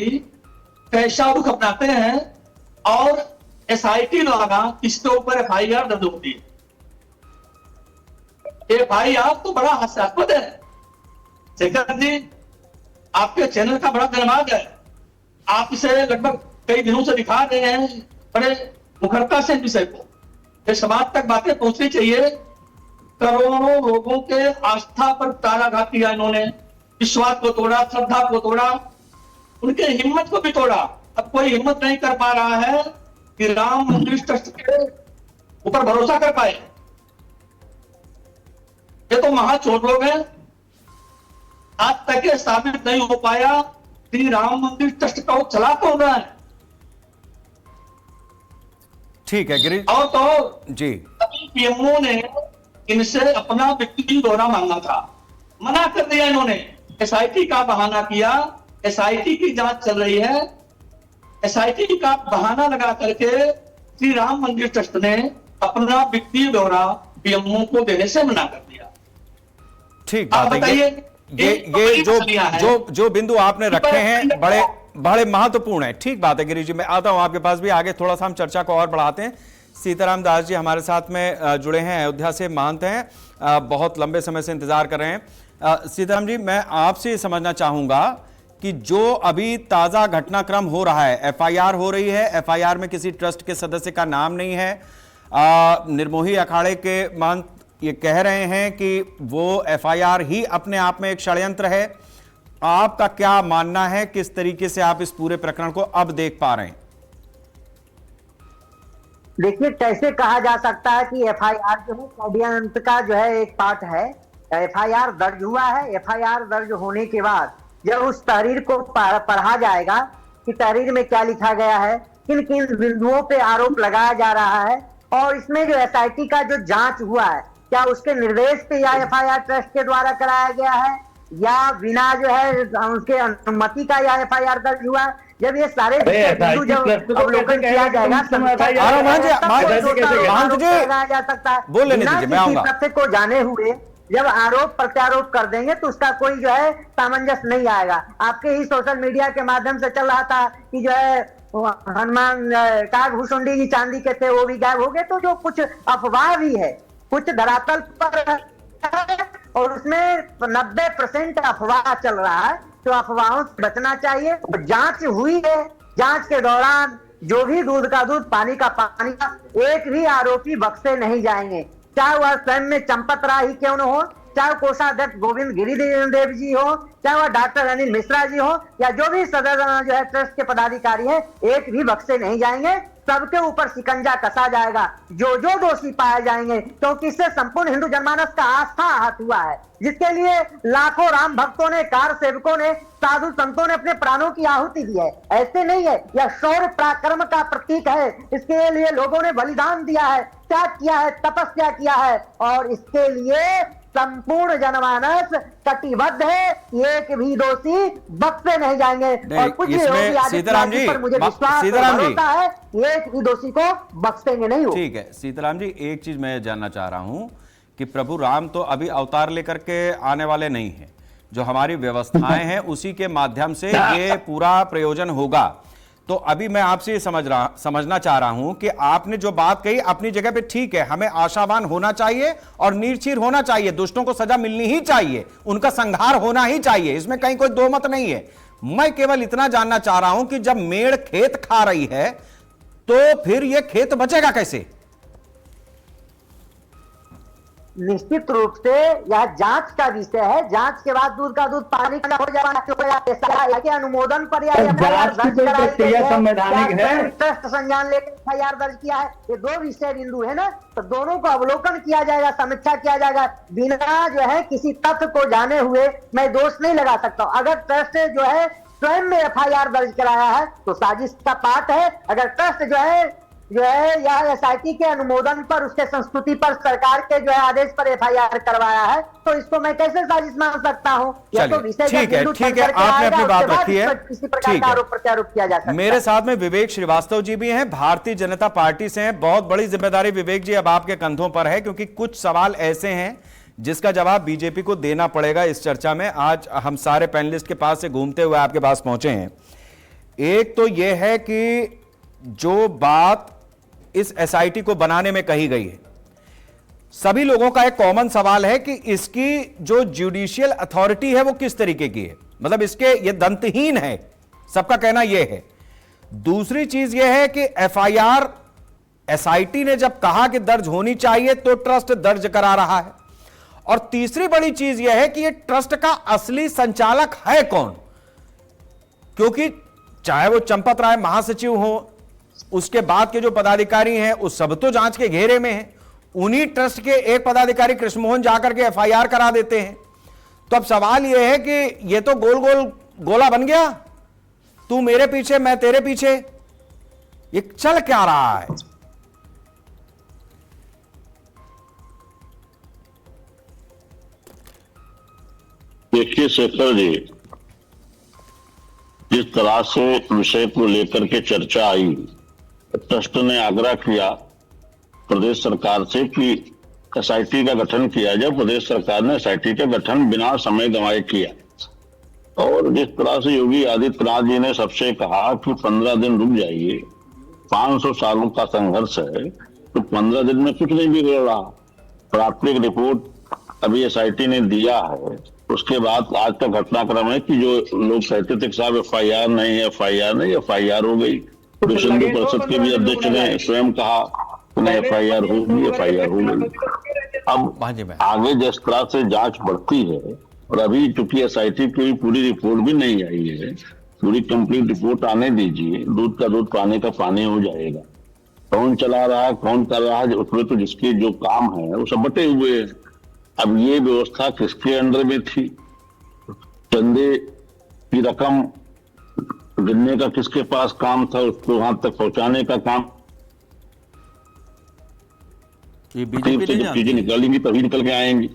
कैसा रुख अपनाते हैं और एसआईटी द्वारा इसके ऊपर एफआईआर दर्ज होती है। एफआईआर तो बड़ा हास्यास्पद है। शेखर जी, आपके चैनल का बड़ा धन्यवाद है। आप इसे लगभग कई दिनों से दिखा रहे हैं बड़े मुखरता से विषय को। ये समाज तक बातें पहुंचनी चाहिए। करोड़ों लोगों के आस्था पर ताराघात किया इन्होंने, विश्वास को तोड़ा, श्रद्धा को तोड़ा, उनके हिम्मत को भी तोड़ा। अब कोई हिम्मत नहीं कर पा रहा है कि राम मंदिर ट्रस्ट के ऊपर भरोसा कर पाए। ये तो महाचोर लोग हैं। आज तक ये साबित नहीं हो पाया कि राम मंदिर ट्रस्ट का चला कौन रहा है। ठीक है गिरीश। और तो जी, अभी पीएमओ ने इनसे अपना व्यक्तिगत दौरा मांगा था, मना कर दिया इन्होंने। एसआईटी का बहाना किया, एसआईटी की जांच चल रही है। एसआईटी का बहाना लगा करके श्री राम मंदिर ट्रस्ट ने अपना वित्तीय दौरा पीएमओ को देने से मना कर दिया। ठीक बात है। ये जो बिंदु आपने रखे हैं बड़े महत्वपूर्ण है। ठीक बात है गिरीश जी, मैं आता हूं आपके पास भी। आगे थोड़ा सा हम चर्चा को और बढ़ाते हैं। सीताराम दास जी हमारे साथ में जुड़े हैं, अयोध्या से महंत हैं, बहुत लंबे समय से इंतजार कर रहे हैं। सीताराम जी, मैं आपसे समझना चाहूंगा कि जो अभी ताजा घटनाक्रम हो रहा है, एफआईआर हो रही है, एफआईआर में किसी ट्रस्ट के सदस्य का नाम नहीं है। निर्मोही अखाड़े के महंत ये कह रहे हैं कि वो एफआईआर ही अपने आप में एक षड्यंत्र है। आपका क्या मानना है, किस तरीके से आप इस पूरे प्रकरण को अब देख पा रहे हैं? देखिए, कैसे कहा जा सकता है कि एफआईआर जो है षड्यंत्र का जो है एक पार्ट है। एफआईआर दर्ज हुआ है, एफआईआर दर्ज होने के बाद जब उस तहरीर को पढ़ा जाएगा कि तहरीर में क्या लिखा गया है, किन किन बिंदुओं पे आरोप लगाया जा रहा है, और इसमें जो एसआईटी का जो जांच हुआ है क्या उसके निर्देश पे या एफआईआर ट्रस्ट के द्वारा कराया गया है या बिना जो है उसके अनुमति का या एफआईआर दर्ज हुआ। जब ये सारे बिंदु जब अवलोकन किया जाएगा जा सकता है। बोल लेने दीजिए, मैं आऊंगा। तथ्य को जाने हुए जब आरोप प्रत्यारोप कर देंगे तो उसका कोई जो है सामंजस्य नहीं आएगा। आपके ही सोशल मीडिया के माध्यम से चल रहा था कि जो है हनुमान काग भूषुंडी जी चांदी के थे वो भी गायब हो गए। तो जो कुछ अफवाह भी है कुछ धरातल पर है और उसमें 90% अफवाह चल रहा है, तो अफवाहों से बचना चाहिए। जांच हुई है, जांच के दौरान जो भी दूध का दूध पानी का पानी का, एक भी आरोपी बख्शे नहीं जाएंगे, चाहे वह स्वयं में चंपत राय ही क्यों न हो, चाहे कोषाध्यक्ष गोविंद गिरिदेव जी हो, चाहे वह डॉक्टर अनिल मिश्रा जी हो, या जो भी सदस्य जो है ट्रस्ट के पदाधिकारी है, एक भी बख्शे नहीं जाएंगे। सबके ऊपर शिकंजा कसा जाएगा जो जो दोषी पाए जाएंगे, क्योंकि इससे संपूर्ण हिंदू जनमानस का आस्था आहत हुआ है, जिसके लिए लाखों राम भक्तों ने, कार सेवकों ने, साधु संतों ने अपने प्राणों की आहुति दी है। ऐसे नहीं है, यह शौर्य पराक्रम का प्रतीक है। इसके लिए लोगों ने बलिदान दिया है, त्याग किया है, तपस्या किया है, और इसके लिए संपूर्ण जनमानस कटिबद्ध है। एक भी दोषी बख्शे नहीं जाएंगे। और कुछ सीताराम जी, मुझे विश्वास होता है एक भी दोषी को बख्शेंगे नहीं हो। ठीक है सीताराम जी, एक चीज मैं जानना चाह रहा हूं कि प्रभु राम तो अभी अवतार लेकर के आने वाले नहीं है, जो हमारी व्यवस्थाएं हैं उसी के माध्यम से ये पूरा प्रयोजन होगा। तो अभी मैं आपसे ये समझना चाह रहा हूं कि आपने जो बात कही अपनी जगह पे ठीक है, हमें आशावान होना चाहिए और निर्चीर होना चाहिए, दुष्टों को सजा मिलनी ही चाहिए, उनका संहार होना ही चाहिए, इसमें कहीं कोई दो मत नहीं है। मैं केवल इतना जानना चाह रहा हूं कि जब मेड़ खेत खा रही है तो फिर यह खेत बचेगा कैसे? निश्चित रूप से यह जांच का विषय है। जांच के बाद दूध का दूध पानी का हो जाएगा के अनुमोदन पर संवैधानिक है, ट्रस्ट संज्ञान लेकर एफआईआर दर्ज किया है। ये दो विषय बिंदु है ना, तो दोनों को अवलोकन किया जाएगा, समीक्षा किया जाएगा। बिना जो है किसी तथ्य को जाने हुए मैं दोष नहीं लगा सकता हूं। अगर ट्रस्ट जो है स्वयं में एफआईआर दर्ज कराया है तो साजिश का पार्ट है। अगर ट्रस्ट जो है या एसआईटी के अनुमोदन पर, उसके संस्तुति पर, सरकार के जो है आदेश पर एफआईआर करवाया है, तो इसको मैं कैसे साजिश मान सकता हूं? या तो विषय ठीक है, आपने अपनी बात रखी है, किसी प्रकार का आरोप प्रत्यारोप किया जा सकता है। मेरे साथ में विवेक श्रीवास्तव जी भी हैं, भारतीय जनता पार्टी से हैं। बहुत बड़ी जिम्मेदारी विवेक जी अब आपके कंधों पर है, क्योंकि कुछ सवाल ऐसे हैं जिसका जवाब बीजेपी को देना पड़ेगा इस चर्चा में। आज हम सारे पैनलिस्ट के पास से घूमते हुए आपके पास पहुंचे हैं। एक तो यह है कि जो बात इस एसआईटी को बनाने में कही गई है, सभी लोगों का एक कॉमन सवाल है कि इसकी जो जुडिशियल अथॉरिटी है वो किस तरीके की है, मतलब इसके ये दंतहीन है, सबका कहना यह है। दूसरी चीज यह है कि एफआईआर एसआईटी ने जब कहा कि दर्ज होनी चाहिए तो ट्रस्ट दर्ज करा रहा है। और तीसरी बड़ी चीज यह है कि ये ट्रस्ट का असली संचालक है कौन, क्योंकि चाहे वो चंपत राय महासचिव हो, उसके बाद के जो पदाधिकारी हैं उस सब तो जांच के घेरे में हैं। उन्हीं ट्रस्ट के एक पदाधिकारी कृष्ण मोहन जाकर के एफआईआर करा देते हैं। तो अब सवाल यह है कि ये तो गोल गोल गोला बन गया, तू मेरे पीछे मैं तेरे पीछे, ये चल क्या रहा है? देखिए शेखर जी, जिस तरह से विषय को लेकर के चर्चा आई, ट्रस्ट ने आग्रह किया प्रदेश सरकार से कि एसआईटी का गठन किया जाए। प्रदेश सरकार ने एसआईटी का गठन बिना समय गंवाए किया। और जिस तरह से योगी आदित्यनाथ जी ने सबसे कहा कि 15 दिन रुक जाइए, 500 सालों का संघर्ष है, तो 15 दिन में कुछ नहीं बिगड़ रहा। प्राथमिक रिपोर्ट अभी एसआईटी ने दिया है, उसके बाद आज का घटनाक्रम है कि जो लोग कहते थे साहब एफआईआर नहीं, एफआईआर नहीं, एफआईआर हो गई। विश्व हिंदू परिषद के भी अध्यक्ष ने स्वयं कहा कि नहीं एफआईआर होगी, एफआईआर हो गई। अब आगे जिस तरह से जांच बढ़ती है, और अभी चूंकि एसआईटी की पूरी रिपोर्ट भी नहीं आई है, पूरी कंप्लीट रिपोर्ट आने दीजिए, दूध का दूध पानी का पानी हो जाएगा। कौन चला रहा है, कौन कर रहा है, उसमें तो जिसके जो काम है वो सब बटे हुए हैं। अब ये व्यवस्था किसके अंडर में थी, चंदे की रकम गिनने का किसके पास काम था, उसको वहां तक पहुंचाने का काम, चीजें निकलेंगी तभी निकल के आएंगी।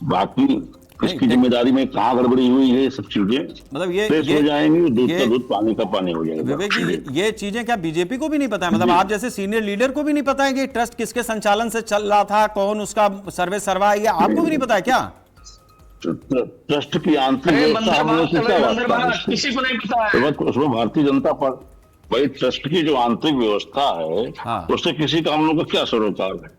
बाकी इसकी जिम्मेदारी में कहाँ गड़बड़ी हुई है, सब चीजें मतलब ये हो जाएंगी, दूध का दूध पानी का पानी हो जाएगा। विवेक जी, ये चीजें क्या बीजेपी को भी नहीं पता है? मतलब आप जैसे सीनियर लीडर को भी नहीं पता है कि ट्रस्ट किसके संचालन से चल रहा था, कौन उसका सर्वे सर्वा, ये आपको भी नहीं पता है क्या? ट्रस्ट की आंतरिक व्यवस्था उसमें भारतीय जनता पार्टी, भाई ट्रस्ट की जो आंतरिक व्यवस्था है उससे किसी का हम लोग का क्या सरोकार है?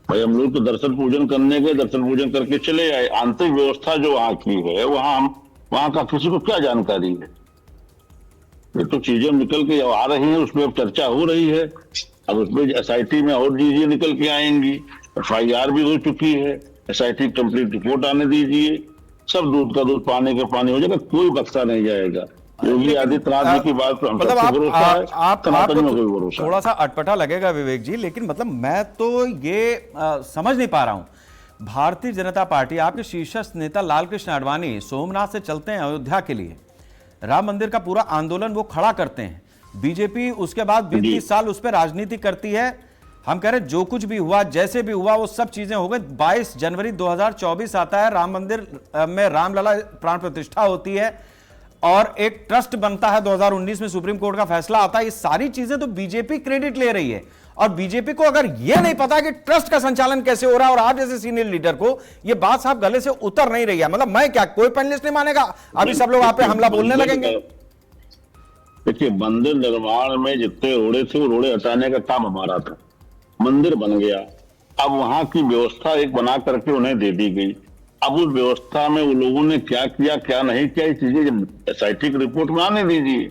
भाई हम लोग तो दर्शन पूजन करने गए, दर्शन पूजन करके चले आए। आंतरिक व्यवस्था जो वहां की है, वहां का किसी को क्या जानकारी है? ये तो चीजें निकल के आ रही हैं, उसमें अब चर्चा हो रही है। अब उसमें एसआईटी में और चीजें निकल के आएंगी, एफआईआर भी हो चुकी है, एसआईटी कंप्लीट रिपोर्ट आने दीजिए, सब दूध का दूध पानी का पानी हो जाएगा, कोई बख्शा नहीं जाएगा। योगी आदित्यनाथ जी की बात पर हम मतलब सबको भरोसा है, सनातन में कोई भरोसा थोड़ा सा अटपटा लगेगा विवेक जी, लेकिन मतलब मैं तो ये समझ नहीं पा रहा हूं। भारतीय जनता पार्टी, आपके शीर्षस्थ नेता लालकृष्ण आडवाणी सोमनाथ से चलते हैं अयोध्या के लिए, राम मंदिर का पूरा आंदोलन वो खड़ा करते हैं। बीजेपी उसके बाद 20 साल उस पर राजनीति करती है। हम कह रहे हैं जो कुछ भी हुआ, जैसे भी हुआ, वो सब चीजें हो गई। 22 जनवरी 2024 आता है, राम मंदिर में रामलला प्राण प्रतिष्ठा होती है और एक ट्रस्ट बनता है। 2019 में सुप्रीम कोर्ट का फैसला आता है। ये सारी चीजें तो बीजेपी क्रेडिट ले रही है, और बीजेपी को अगर यह नहीं पता कि ट्रस्ट का संचालन कैसे हो रहा है, और आप जैसे सीनियर लीडर को ये बात साहब गले से उतर नहीं रही है। मतलब मैं क्या, कोई पैनलिस्ट नहीं मानेगा, अभी सब लोग आप पे हमला बोलने लगेंगे। देखिए, मंदिर निर्माण में जितने रोड़े थे वो रोड़े हटाने का काम हमारा था। मंदिर बन गया, अब वहां की व्यवस्था एक बना करके उन्हें दे दी गई। अब उस व्यवस्था में वो लोगों ने क्या किया क्या नहीं किया, ये चीजें एसआईटी की रिपोर्ट में आने दीजिए।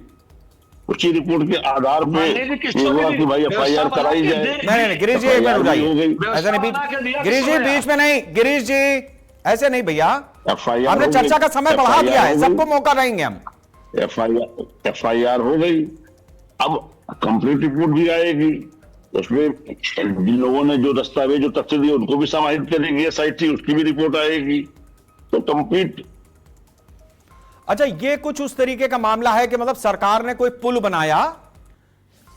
उसी रिपोर्ट के आधार पे ये हुआ कि भाई एफआईआर कराई जाए। नहीं गिरीश जी, एक मिनट रुकिए, ऐसा नहीं गिरीश जी, बीच में नहीं गिरीश जी, ऐसे नहीं भैया, हमने चर्चा का समय बढ़ा दिया है, सबको मौका देंगे हम। एफआईआर हो गई, अब कंप्लीट रिपोर्ट भी आएगी, उसमें जिन लोगों ने जो दस्तावेज जो तथ्य दिए उनको भी समाहित करेगी एसआईटी, उसकी भी रिपोर्ट आएगी, तो कंप्लीट। अच्छा, ये कुछ उस तरीके का मामला है कि मतलब सरकार ने कोई पुल बनाया,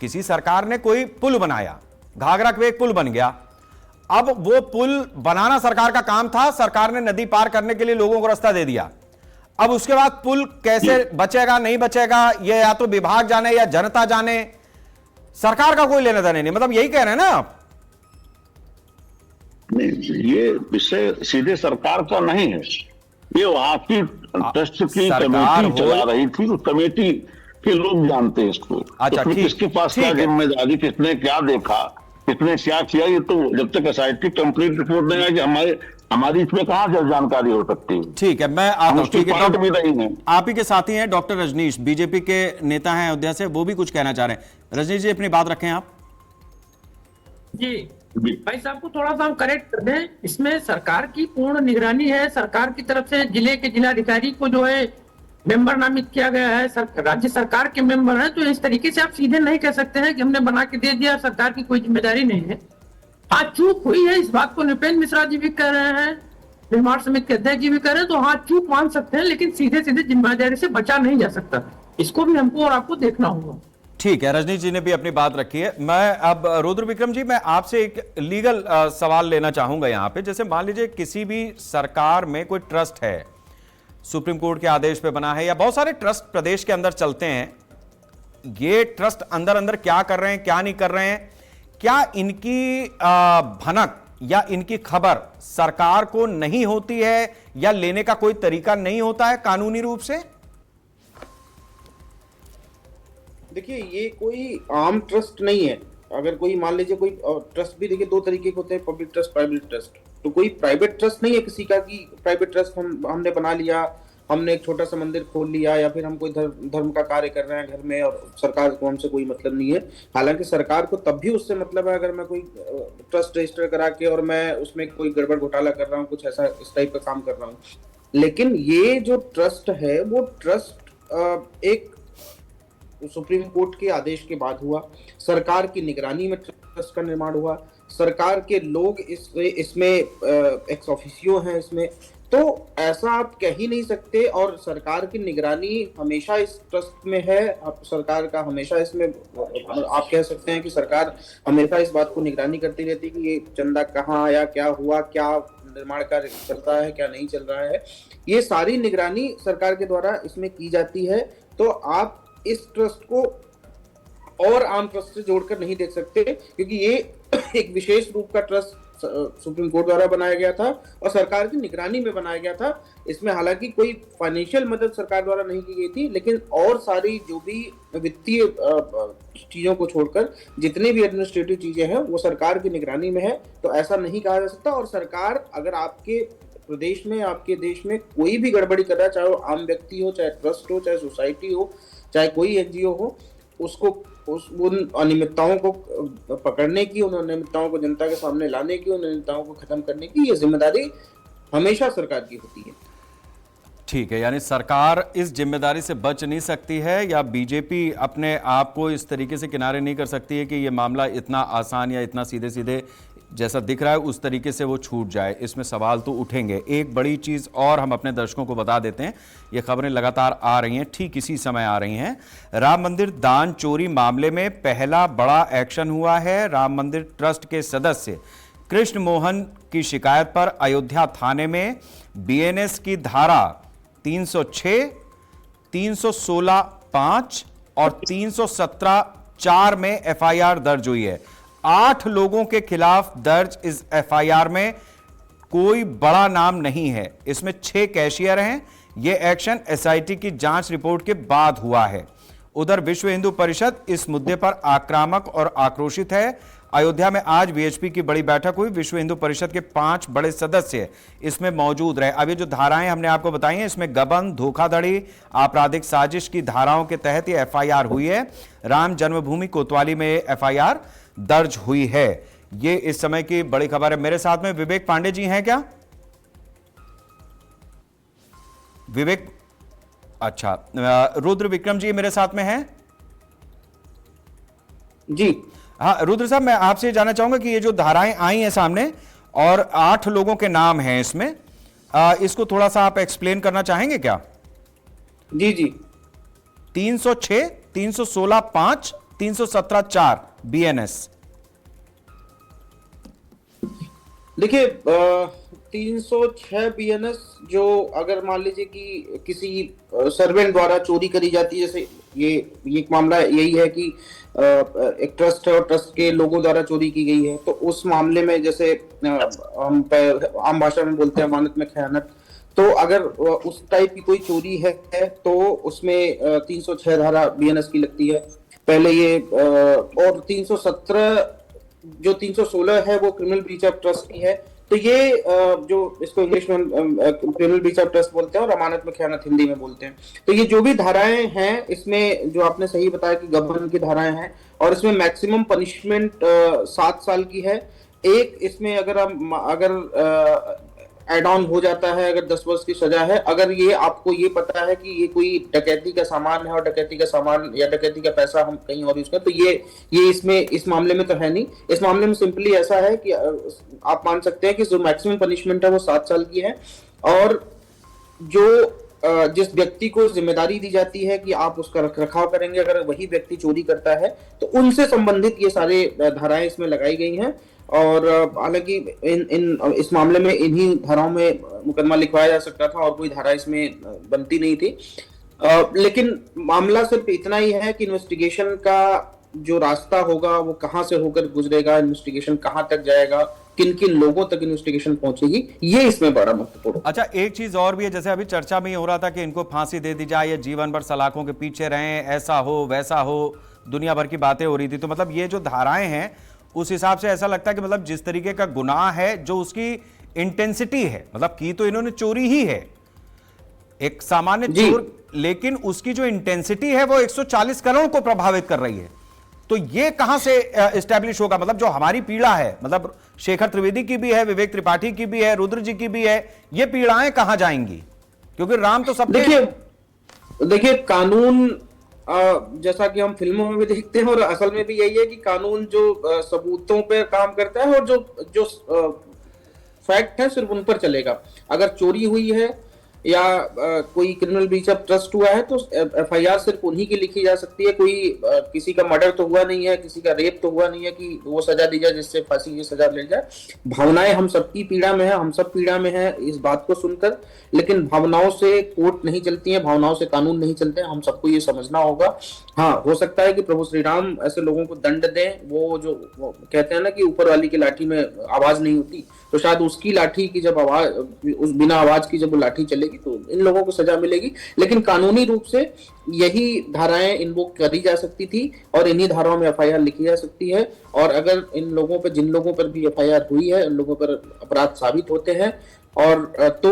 किसी सरकार ने कोई पुल बनाया, घाघरा पे एक पुल बन गया। अब वो पुल बनाना सरकार का काम था, सरकार ने नदी पार करने के लिए लोगों को रास्ता दे दिया। अब उसके बाद पुल कैसे बचेगा नहीं बचेगा, ये या तो विभाग जाने या जनता जाने, सरकार का कोई लेना देना नहीं। मतलब यही कह रहे हैं ना आप? नहीं, ये विषय सीधे सरकार का नहीं है, ये वहां की ट्रस्ट की कमेटी चला रही थी, तो कमेटी के लोग जानते हैं इसको। अच्छा, तो किसके पास क्या जिम्मेदारी, किसने क्या देखा, किसने क्या किया, ये तो जब तक एसआईटी कंप्लीट रिपोर्ट नहीं आएगी हमारी इसमें कहां जानकारी हो सकती है। ठीक है, मैं आता हूं। ठीक है, भी नहीं है। आप ही के साथी हैं डॉक्टर रजनीश, बीजेपी के नेता हैं अयोध्या से, वो भी कुछ कहना चाह रहे हैं। रजनीश जी, अपनी बात रखें आप। जी भाई साहब को थोड़ा सा हम करेक्ट कर दें, इसमें सरकार की पूर्ण निगरानी है। सरकार की तरफ से जिले के जिलाधिकारी को जो है मेंबर नामित किया गया है, राज्य सरकार के मेंबर हैं, तो इस तरीके से आप सीधे नहीं कह सकते हैं कि हमने बना के दे दिया, सरकार की कोई जिम्मेदारी नहीं है। हाँ, चूक हुई है, इस बात को नृपेंद्र मिश्रा जी भी कह रहे हैं, निर्माण समिति के अध्यक्ष जी भी कह रहे हैं, तो हाँ चूक मान सकते हैं, लेकिन सीधे सीधे जिम्मेदारी से बचा नहीं जा सकता। इसको भी हमको और आपको देखना होगा। ठीक है, रजनीश जी ने भी अपनी बात रखी है। मैं अब रुद्र विक्रम जी, मैं आपसे एक लीगल सवाल लेना चाहूंगा यहां पे। जैसे मान लीजिए किसी भी सरकार में कोई ट्रस्ट है, सुप्रीम कोर्ट के आदेश पे बना है, या बहुत सारे ट्रस्ट प्रदेश के अंदर चलते हैं, ये ट्रस्ट अंदर अंदर क्या कर रहे हैं क्या नहीं कर रहे हैं, क्या इनकी भनक या इनकी खबर सरकार को नहीं होती है, या लेने का कोई तरीका नहीं होता है कानूनी रूप से? देखिए, ये कोई आम ट्रस्ट नहीं है। अगर कोई मान लीजिए कोई ट्रस्ट भी, देखिए दो तरीके के होते हैं, पब्लिक ट्रस्ट, प्राइवेट ट्रस्ट। तो कोई प्राइवेट ट्रस्ट नहीं है किसी का कि प्राइवेट ट्रस्ट हमने बना लिया, हमने एक छोटा सा मंदिर खोल लिया, या फिर हम कोई धर्म का कार्य कर रहे हैं घर में और सरकार को हमसे कोई मतलब नहीं है। हालांकि सरकार को तब भी उससे मतलब है अगर मैं कोई ट्रस्ट रजिस्टर करा के और मैं उसमें कोई गड़बड़ घोटाला कर रहा हूँ, कुछ ऐसा इस टाइप का काम कर रहा हूँ। लेकिन ये जो ट्रस्ट है वो ट्रस्ट एक सुप्रीम कोर्ट के आदेश के बाद हुआ, सरकार की निगरानी में ट्रस्ट का निर्माण हुआ, सरकार के लोग इसमें एक्स ऑफिसियो हैं इसमें, तो ऐसा आप कह ही नहीं सकते। और सरकार की निगरानी हमेशा इस ट्रस्ट में है, सरकार का हमेशा इसमें, आप कह सकते हैं कि सरकार हमेशा इस बात को निगरानी करती रहती है कि ये चंदा कहाँ आया, क्या हुआ, क्या निर्माण कार्य चल रहा है, क्या नहीं चल रहा है। ये सारी निगरानी सरकार के द्वारा इसमें की जाती है। तो आप इस ट्रस्ट को और आम ट्रस्ट से जोड़कर नहीं देख सकते, क्योंकि ये एक विशेष रूप का ट्रस्ट सुप्रीम कोर्ट द्वारा बनाया गया था और सरकार की निगरानी में बनाया गया था। इसमें हालांकि कोई फाइनेंशियल मदद सरकार द्वारा नहीं की गई थी, लेकिन और सारी जो भी वित्तीय चीजों को छोड़कर जितनी भी एडमिनिस्ट्रेटिव चीजें हैं वो सरकार की निगरानी में है। तो ऐसा नहीं कहा जा सकता। और सरकार अगर आपके प्रदेश में, आपके देश में कोई भी गड़बड़ी कर रहा है, चाहे वो आम व्यक्ति हो, चाहे ट्रस्ट हो, चाहे सोसाइटी हो, चाहे कोई एनजीओ हो, उसको उन अनियमितताओं को पकड़ने की, उन अनियमितताओं को जनता के सामने लाने की, उन अनियमितताओं को खत्म करने की ये जिम्मेदारी हमेशा सरकार की होती है। ठीक है, यानी सरकार इस जिम्मेदारी से बच नहीं सकती है या बीजेपी अपने आप को इस तरीके से किनारे नहीं कर सकती है कि ये मामला इतना आसान या इतना सीधे सीधे जैसा दिख रहा है उस तरीके से वो छूट जाए। इसमें सवाल तो उठेंगे। एक बड़ी चीज़ और हम अपने दर्शकों को बता देते हैं, ये खबरें लगातार आ रही हैं, ठीक इसी समय आ रही हैं। राम मंदिर दान चोरी मामले में पहला बड़ा एक्शन हुआ है। राम मंदिर ट्रस्ट के सदस्य कृष्ण मोहन की शिकायत पर अयोध्या थाने में बीएनएस की धारा 306, 316(5) और 317(4) में एफआईआर दर्ज हुई है। 8 लोगों के खिलाफ दर्ज इस एफआईआर में कोई बड़ा नाम नहीं है। इसमें 6 कैशियर हैं। यह एक्शन एसआईटी की जांच रिपोर्ट के बाद हुआ है। उधर विश्व हिंदू परिषद इस मुद्दे पर आक्रामक और आक्रोशित है। अयोध्या में आज वीएचपी की बड़ी बैठक हुई। विश्व हिंदू परिषद के 5 बड़े सदस्य इसमें मौजूद रहे। अब ये जो धाराएं हमने आपको बताई हैं, इसमें गबन, धोखाधड़ी, आपराधिक साजिश की धाराओं के तहत ये एफआईआर हुई है। राम जन्मभूमि कोतवाली में एफआईआर दर्ज हुई है। ये इस समय की बड़ी खबर है। मेरे साथ में विवेक पांडे जी हैं क्या? विवेक, अच्छा, रुद्र विक्रम जी मेरे साथ में हैं जी। हाँ रुद्र साहब, मैं आपसे जानना चाहूंगा कि ये जो धाराएं आई हैं सामने और 8 लोगों के नाम हैं इसमें, इसको थोड़ा सा आप एक्सप्लेन करना चाहेंगे क्या? जी जी। 306, 316(5), 317(4) बीएनएस। देखिए 306 बीएनएस जो अगर मान लीजिए कि किसी सर्वेंट द्वारा चोरी करी जाती है, जैसे ये एक मामला यही है कि एक ट्रस्ट है और ट्रस्ट के लोगों द्वारा चोरी की गई है, तो उस मामले में जैसे हम आम भाषा में बोलते हैं अमानत में खयानत, तो अगर उस टाइप की कोई चोरी है तो उसमें 306 धारा बीएनएस की लगती है पहले ये, और 317 जो 316 है वो क्रिमिनल ब्रीच ऑफ ट्रस्ट की है। तो ये जो इसको इंग्लिश में क्रिमिनल ब्रीच ऑफ ट्रस्ट बोलते हैं और अमानत में खयानत हिंदी में बोलते हैं। तो ये जो भी धाराएं हैं इसमें जो आपने सही बताया कि गबन की धाराएं हैं और इसमें मैक्सिमम पनिशमेंट 7 साल की है। एक इसमें अगर एड ऑन हो जाता है, अगर 10 वर्ष की सजा है, अगर ये आपको ये पता है कि ये कोई डकैती का सामान है और डकैती का सामान या डकैती का पैसा हम कहीं और यूज करें, तो ये इसमें इस मामले में तो है नहीं। इस मामले में सिंपली ऐसा है कि आप मान सकते हैं कि जो मैक्सिमम पनिशमेंट है वो 7 साल की है और जो जिस व्यक्ति को जिम्मेदारी दी जाती है कि आप उसका रखरखाव करेंगे, अगर वही व्यक्ति चोरी करता है तो उनसे संबंधित ये सारे धाराएं इसमें लगाई गई हैं। और हालांकि इस मामले में इन्हीं धाराओं में मुकदमा लिखवाया जा सकता था और कोई धारा इसमें बनती नहीं थी, लेकिन मामला सिर्फ इतना ही है कि इन्वेस्टिगेशन का जो रास्ता होगा वो कहां से होकर गुजरेगा, इन्वेस्टिगेशन कहां तक जाएगा, किन किन लोगों तक इन्वेस्टिगेशन पहुंचेगी, ये इसमें बड़ा महत्वपूर्ण। अच्छा, एक चीज और भी है, जैसे अभी चर्चा में ये हो रहा था कि इनको फांसी दे दी जाए, ये जीवन भर सलाखों के पीछे रहें, ऐसा हो वैसा हो, दुनिया भर की बातें हो रही थी। तो मतलब ये जो धाराएं हैं उस हिसाब से ऐसा लगता है कि मतलब जिस तरीके का गुनाह है, जो उसकी इंटेंसिटी है, मतलब की तो इन्होंने चोरी ही है, एक सामान्य चोर, लेकिन उसकी जो इंटेंसिटी है वो 140 करोड़ को प्रभावित कर रही है। तो ये कहां से एस्टैब्लिश होगा? मतलब जो हमारी पीड़ा है, मतलब शेखर त्रिवेदी की भी है, विवेक त्रिपाठी की भी है, रुद्र जी की भी है, ये पीड़ाएं कहां जाएंगी? क्योंकि राम तो सब देखिए कानून जैसा कि हम फिल्मों में भी देखते हैं और असल में भी यही है कि कानून जो सबूतों पे काम करता है और जो फैक्ट है सिर्फ उन पर चलेगा। अगर चोरी हुई है या कोई क्रिमिनल ब्रीच ऑफ ट्रस्ट हुआ है तो एफआईआर सिर्फ उन्हीं की लिखी जा सकती है। कोई किसी का मर्डर तो हुआ नहीं है, किसी का रेप तो हुआ नहीं है कि वो सजा दी जाए जिससे फांसी की सजा मिल जाए। भावनाएं हम सबकी पीड़ा में है, हम सब पीड़ा में है इस बात को सुनकर, लेकिन भावनाओं से कोर्ट नहीं चलती है, भावनाओं से कानून नहीं चलते हैं। हम सबको ये समझना होगा। हाँ, हो सकता है कि प्रभु श्री राम ऐसे लोगों को दंड दें, वो जो वो कहते हैं ना कि ऊपर वाली की लाठी में आवाज नहीं होती, तो शायद उसकी लाठी की जब आवाज, उस बिना आवाज की जब वो लाठी चलेगी तो इन लोगों को सजा मिलेगी। लेकिन कानूनी रूप से यही धाराएं इन्वोक करी जा सकती थी और इन्हीं धाराओं में एफआईआर लिखी जा सकती है। और अगर इन लोगों पर, जिन लोगों पर भी एफआईआर हुई है, इन लोगों पर अपराध साबित होते हैं और तो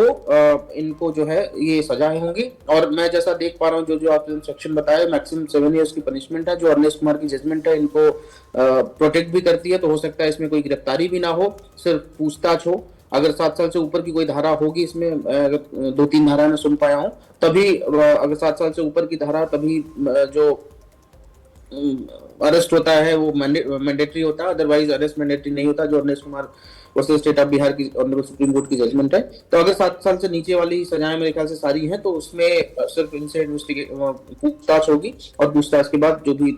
इनको जो है ये सजाएं होंगी। और मैं जैसा देख पा रहा हूँ, जो आपने सेक्शन बताया, मैक्सिमम 7 ईयर्स की पनिशमेंट है। जो अरनेस्ट कुमार की जजमेंट है इनको प्रोटेक्ट भी करती है, तो हो सकता है इसमें कोई गिरफ्तारी भी ना हो, सिर्फ पूछताछ हो। अगर 7 साल से ऊपर की कोई धारा होगी इसमें, अगर 2-3 धारा में सुन पाया हूं, तभी अगर 7 साल से ऊपर की धारा, तभी जो अरेस्ट होता है वो मैंडेटरी होता है, अदरवाइज अरेस्ट मैंडेटरी नहीं होता। जो Arnesh Kumar versus state of Bihar की ऑनरेबल सुप्रीम कोर्ट की जजमेंट है। तो अगर 7 साल से नीचे वाली सजाएं मेरे ख्याल से सारी हैं, तो उसमें सिर्फ इनसे पूछताछ होगी और पूछताछ के बाद जो भी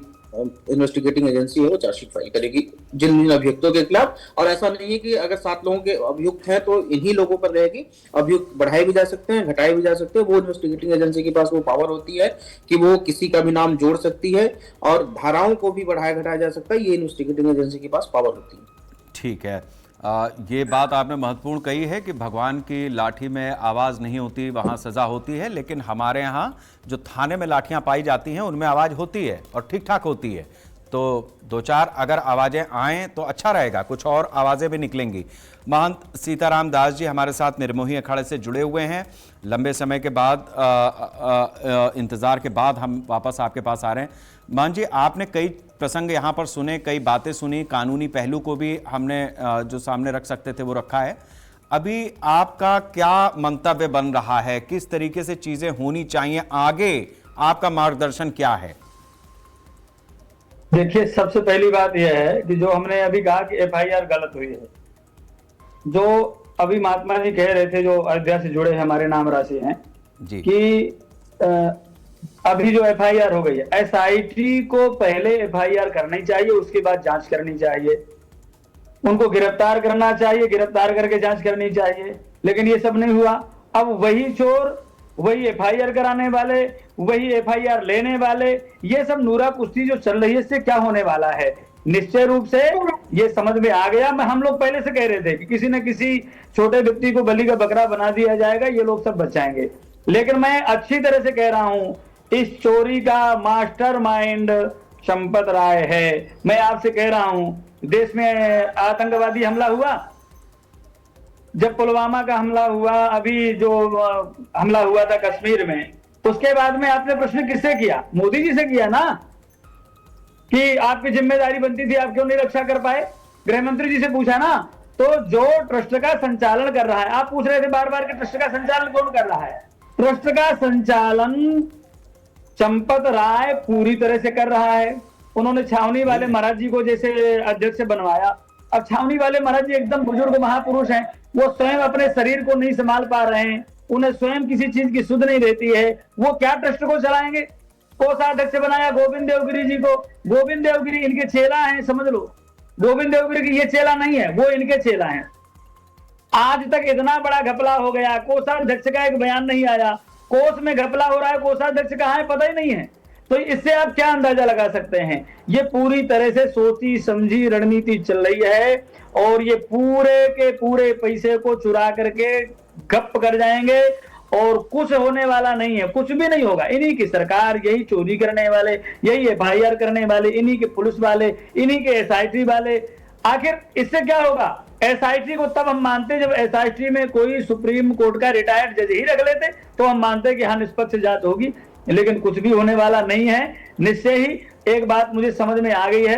इन्वेस्टिगेटिंग एजेंसी है वो चार्जशीट फाइल करेगी जिन अभियुक्तों के खिलाफ। और ऐसा नहीं है कि अगर 7 लोगों के अभियुक्त हैं तो इन्हीं लोगों पर रहेगी, अभियुक्त बढ़ाए भी जा सकते हैं, घटाए भी जा सकते हैं। वो इन्वेस्टिगेटिंग एजेंसी के पास वो पावर होती है कि वो किसी का भी नाम जोड़ सकती है और धाराओं को भी बढ़ाया घटाया जा सकता है। ये इन्वेस्टिगेटिंग एजेंसी के पास पावर होती है। ठीक है, ये बात आपने महत्वपूर्ण कही है कि भगवान की लाठी में आवाज़ नहीं होती, वहाँ सज़ा होती है, लेकिन हमारे यहाँ जो थाने में लाठियाँ पाई जाती हैं उनमें आवाज़ होती है और ठीक ठाक होती है। तो 2-4 अगर आवाज़ें आएँ तो अच्छा रहेगा, कुछ और आवाज़ें भी निकलेंगी। महंत सीताराम दास जी हमारे साथ निर्मोही अखाड़े से जुड़े हुए हैं। लंबे समय के बाद इंतज़ार के बाद हम वापस आपके पास आ रहे हैं। महंत जी, आपने कई प्रसंग यहाँ पर सुने, कई बातें सुनी, कानूनी पहलू को भी हमने जो सामने रख सकते थे वो रखा है। अभी आपका क्या मंतव्य बन रहा है, किस तरीके से चीज़ें होनी चाहिए, आगे आपका मार्गदर्शन क्या है? देखिए, सबसे पहली बात यह है कि जो हमने अभी कहा कि एफआईआर गलत हुई है, जो अभी महात्मा जी कह रहे थे, जो अयोध्या से जुड़े हमारे नाम राशि हैं जी, कि अभी जो एफआईआर हो गई है, एसआईटी को पहले एफआईआर करनी चाहिए, उसके बाद जांच करनी चाहिए, उनको गिरफ्तार करना चाहिए, गिरफ्तार करके जांच करनी चाहिए, लेकिन ये सब नहीं हुआ। अब वही चोर, वही एफआईआर कराने वाले, वही एफआईआर लेने वाले, ये सब नूरा कुश्ती जो चल रही है, इससे क्या होने वाला है? निश्चय रूप से ये समझ में आ गया। हम लोग पहले से कह रहे थे कि किसी न किसी छोटे व्यक्ति को बलि का बकरा बना दिया जाएगा, ये लोग सब बच जाएंगे। लेकिन मैं अच्छी तरह से कह रहा हूं, इस चोरी का मास्टरमाइंड चंपत राय है। मैं आपसे कह रहा हूं, देश में आतंकवादी हमला हुआ, जब पुलवामा का हमला हुआ, अभी जो हमला हुआ था कश्मीर में, उसके बाद में आपने प्रश्न किससे किया? मोदी जी से किया ना, कि आपकी जिम्मेदारी बनती थी, आप क्यों नहीं रक्षा कर पाए? गृह मंत्री जी से पूछा ना। तो जो ट्रस्ट का संचालन कर रहा है, आप पूछ रहे थे बार बार कि ट्रस्ट का संचालन कौन कर रहा है? ट्रस्ट का संचालन चंपत राय पूरी तरह से कर रहा है। उन्होंने छावनी वाले महाराज जी को जैसे अध्यक्ष बनवाया। अब छावनी वाले महाराज जी एकदम बुजुर्ग महापुरुष हैं, वो स्वयं अपने शरीर को नहीं संभाल पा रहे हैं, उन्हें स्वयं किसी चीज की सुध नहीं रहती है, वो क्या ट्रस्ट को चलाएंगे? कोषाध्यक्ष बनाया गोविंद देवगिरी जी को। गोविंद देवगिरी इनके चेला हैं, समझ लो। गोविंद देवगिरी की ये चेला नहीं है, वो इनके चेला हैं। आज तक इतना बड़ा घपला हो गया, कोषाध्यक्ष का एक बयान नहीं आया, कोष में घपला हो रहा है, कोषाध्यक्ष कहाँ है पता ही नहीं है। तो इससे आप क्या अंदाजा लगा सकते हैं? ये पूरी तरह से सोची समझी रणनीति चल रही है और ये पूरे के पूरे पैसे को चुरा करके गप कर जाएंगे और कुछ होने वाला नहीं है, कुछ भी नहीं होगा। इन्हीं की सरकार, यही चोरी करने वाले, यही एफआईआर करने वाले, इन्हीं के पुलिस वाले, इन्हीं के एसआईटी वाले। आखिर इससे क्या होगा? एसआईटी को तब हम मानते जब एसआईटी में कोई सुप्रीम कोर्ट का रिटायर्ड जज ही रख लेते, तो हम मानते कि हाँ निष्पक्ष जांच होगी, लेकिन कुछ भी होने वाला नहीं है। निश्चय ही एक बात मुझे समझ में आ गई है,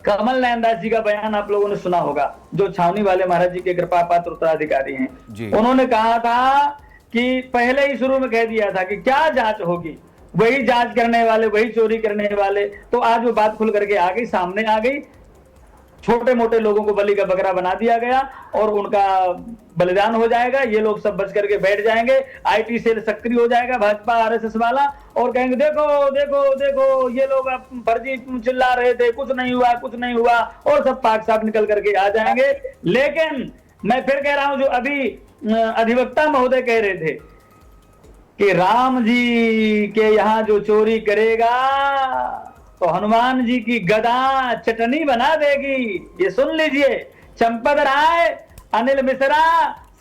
कमल नयन दास जी का बयान आप लोगों ने सुना होगा, जो छावनी वाले महाराज जी के कृपा पात्र उत्तराधिकारी हैं। उन्होंने कहा था कि पहले ही शुरू में कह दिया था कि क्या जांच होगी, वही जांच करने वाले, वही चोरी करने वाले। तो आज वो बात खुल करके आ गई, सामने आ गई। छोटे मोटे लोगों को बलि का बकरा बना दिया गया और उनका बलिदान हो जाएगा। ये लोग सब बच करके बैठ जाएंगे, आईटी सेल सक्रिय हो जाएगा भाजपा आरएसएस वाला, और कहेंगे देखो देखो देखो ये लोग फर्जी चिल्ला रहे थे, कुछ नहीं हुआ कुछ नहीं हुआ, और सब पाक साफ निकल करके आ जाएंगे। लेकिन मैं फिर कह रहा हूं, जो अभी अधिवक्ता महोदय कह रहे थे कि राम जी के यहाँ जो चोरी करेगा तो हनुमान जी की गदा चटनी बना देगी। ये सुन लीजिए, चंपत राय, अनिल मिश्रा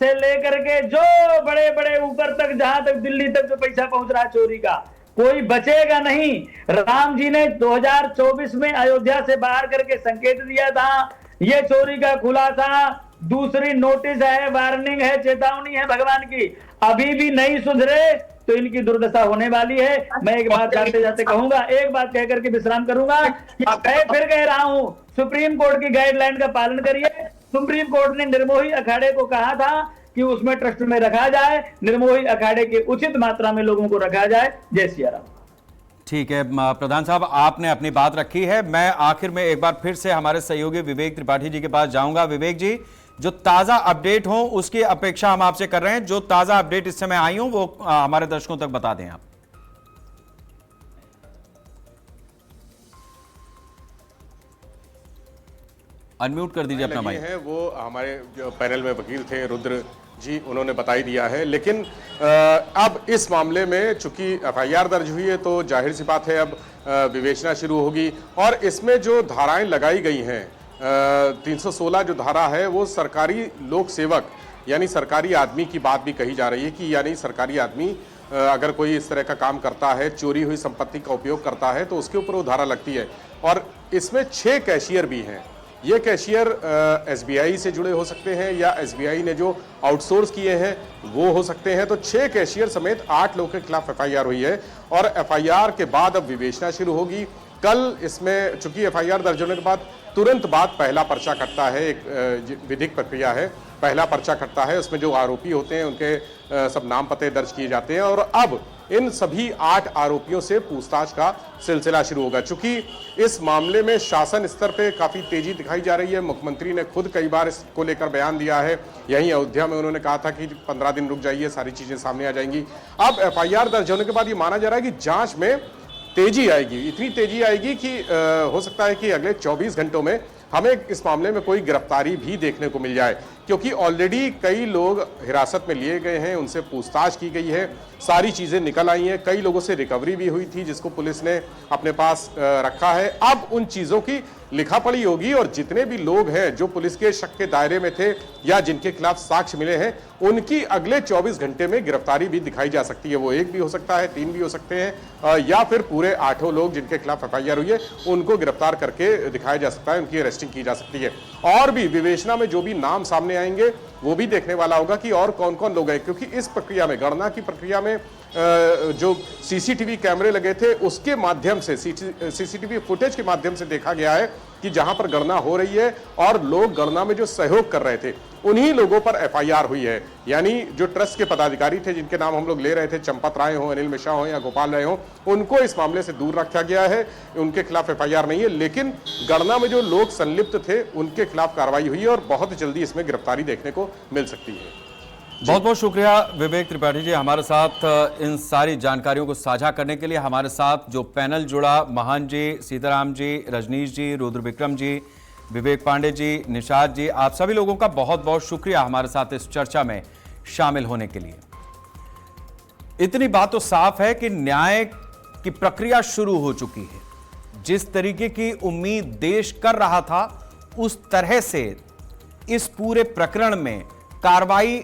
से लेकर के जो बड़े बड़े ऊपर तक, जहां तक दिल्ली तक जो पैसा पहुंच रहा है चोरी का, कोई बचेगा नहीं। राम जी ने 2024 में अयोध्या से बाहर करके संकेत दिया था, ये चोरी का खुलासा, दूसरी नोटिस है, वार्निंग है, चेतावनी है भगवान की, अभी भी नहीं सुधरे तो इनकी दुर्दशा होने वाली है। मैं एक बात जाते जाते कहूंगा, एक बात कह करके विश्राम करूंगा। फिर कह रहा हूं, सुप्रीम कोर्ट की गाइडलाइन का पालन करिए। सुप्रीम कोर्ट ने निर्मोही अखाड़े को कहा था कि उसमें ट्रस्ट में रखा जाए, निर्मोही अखाड़े की उचित मात्रा में लोगों को रखा जाए। जय सिया राम। ठीक है प्रधान साहब, आपने अपनी बात रखी है। मैं आखिर में एक बार फिर से हमारे सहयोगी विवेक त्रिपाठी जी के पास जाऊंगा। विवेक जी, जो ताजा अपडेट हो उसकी अपेक्षा हम आपसे कर रहे हैं। जो ताजा अपडेट इस समय आई हो वो हमारे दर्शकों तक बता दें आप। अनम्यूट कर दीजिए अपना माइक। है वो हमारे जो पैनल में वकील थे रुद्र जी, उन्होंने बता ही दिया है। लेकिन अब इस मामले में चूंकि एफआईआर दर्ज हुई है तो जाहिर सी बात है अब विवेचना शुरू होगी। और इसमें जो धाराएं लगाई गई हैं, 316 जो धारा है वो सरकारी लोक सेवक यानी सरकारी आदमी की बात भी कही जा रही है कि यानी सरकारी आदमी अगर कोई इस तरह का काम करता है, चोरी हुई संपत्ति का उपयोग करता है तो उसके ऊपर वो धारा लगती है। और इसमें 6 कैशियर भी हैं। ये कैशियर एसबीआई से जुड़े हो सकते हैं या एसबीआई ने जो आउटसोर्स किए हैं वो हो सकते हैं। तो 6 कैशियर समेत 8 लोगों के खिलाफ एफआईआर हुई है और एफआईआर के बाद अब विवेचना शुरू होगी। कल इसमें चूंकि एफआईआर दर्ज होने के बाद तुरंत बाद पहला पर्चा कटता है, एक विधिक प्रक्रिया है, पहला पर्चा कटता है, उसमें जो आरोपी होते हैं उनके सब नाम पते दर्ज किए जाते हैं और अब इन सभी 8 आरोपियों से पूछताछ का सिलसिला शुरू होगा। चूंकि इस मामले में शासन स्तर पे काफी तेजी दिखाई जा रही है। मुख्यमंत्री ने खुद कई बार इसको लेकर बयान दिया है। यहीं अयोध्या में उन्होंने कहा था कि 15 दिन रुक जाइए, सारी चीजें सामने आ जाएंगी। अब एफआईआर दर्ज होने के बाद ये माना जा रहा है कि जांच में तेजी आएगी, इतनी तेजी आएगी कि हो सकता है कि अगले 24 घंटों में हमें इस मामले में कोई गिरफ्तारी भी देखने को मिल जाए, क्योंकि ऑलरेडी कई लोग हिरासत में लिए गए हैं, उनसे पूछताछ की गई है, सारी चीजें निकल आई हैं, कई लोगों से रिकवरी भी हुई थी जिसको पुलिस ने अपने पास रखा है। अब उन चीजों की लिखापढ़ी होगी और जितने भी लोग हैं जो पुलिस के शक के दायरे में थे या जिनके खिलाफ साक्ष्य मिले हैं उनकी अगले 24 घंटे में गिरफ्तारी भी दिखाई जा सकती है। वो 1 भी हो सकता है, 3 भी हो सकते हैं या फिर पूरे 8 लोग जिनके खिलाफ एफआईआर हुई है उनको गिरफ्तार करके दिखाया जा सकता है, उनकी अरेस्टिंग की जा सकती है। और भी विवेचना में जो भी नाम सामने आएंगे वो भी देखने वाला होगा कि और कौन कौन लोग हैं, क्योंकि इस प्रक्रिया में, गणना की प्रक्रिया में जो सीसीटीवी कैमरे लगे थे उसके माध्यम से, सीसीटीवी फुटेज के माध्यम से देखा गया है कि जहां पर गणना हो रही है और लोग गणना में जो सहयोग कर रहे थे उन्हीं लोगों पर एफआईआर हुई है। यानी जो ट्रस्ट के पदाधिकारी थे जिनके नाम हम लोग ले रहे थे, चंपत राय हो, अनिल मिश्रा हो या गोपाल राय हो, उनको इस मामले से दूर रखा गया है, उनके खिलाफ एफआईआर नहीं है। लेकिन गणना में जो लोग संलिप्त थे उनके खिलाफ कार्रवाई हुई है और बहुत जल्दी इसमें गिरफ्तारी देखने को मिल सकती है। बहुत बहुत शुक्रिया विवेक त्रिपाठी जी हमारे साथ इन सारी जानकारियों को साझा करने के लिए। हमारे साथ जो पैनल जुड़ा, महान जी, सीताराम जी, रजनीश जी, रुद्र विक्रम जी, विवेक पांडे जी, निषाद जी, आप सभी लोगों का बहुत बहुत शुक्रिया हमारे साथ इस चर्चा में शामिल होने के लिए। इतनी बात तो साफ है कि न्याय की प्रक्रिया शुरू हो चुकी है। जिस तरीके की उम्मीद देश कर रहा था उस तरह से इस पूरे प्रकरण में कार्रवाई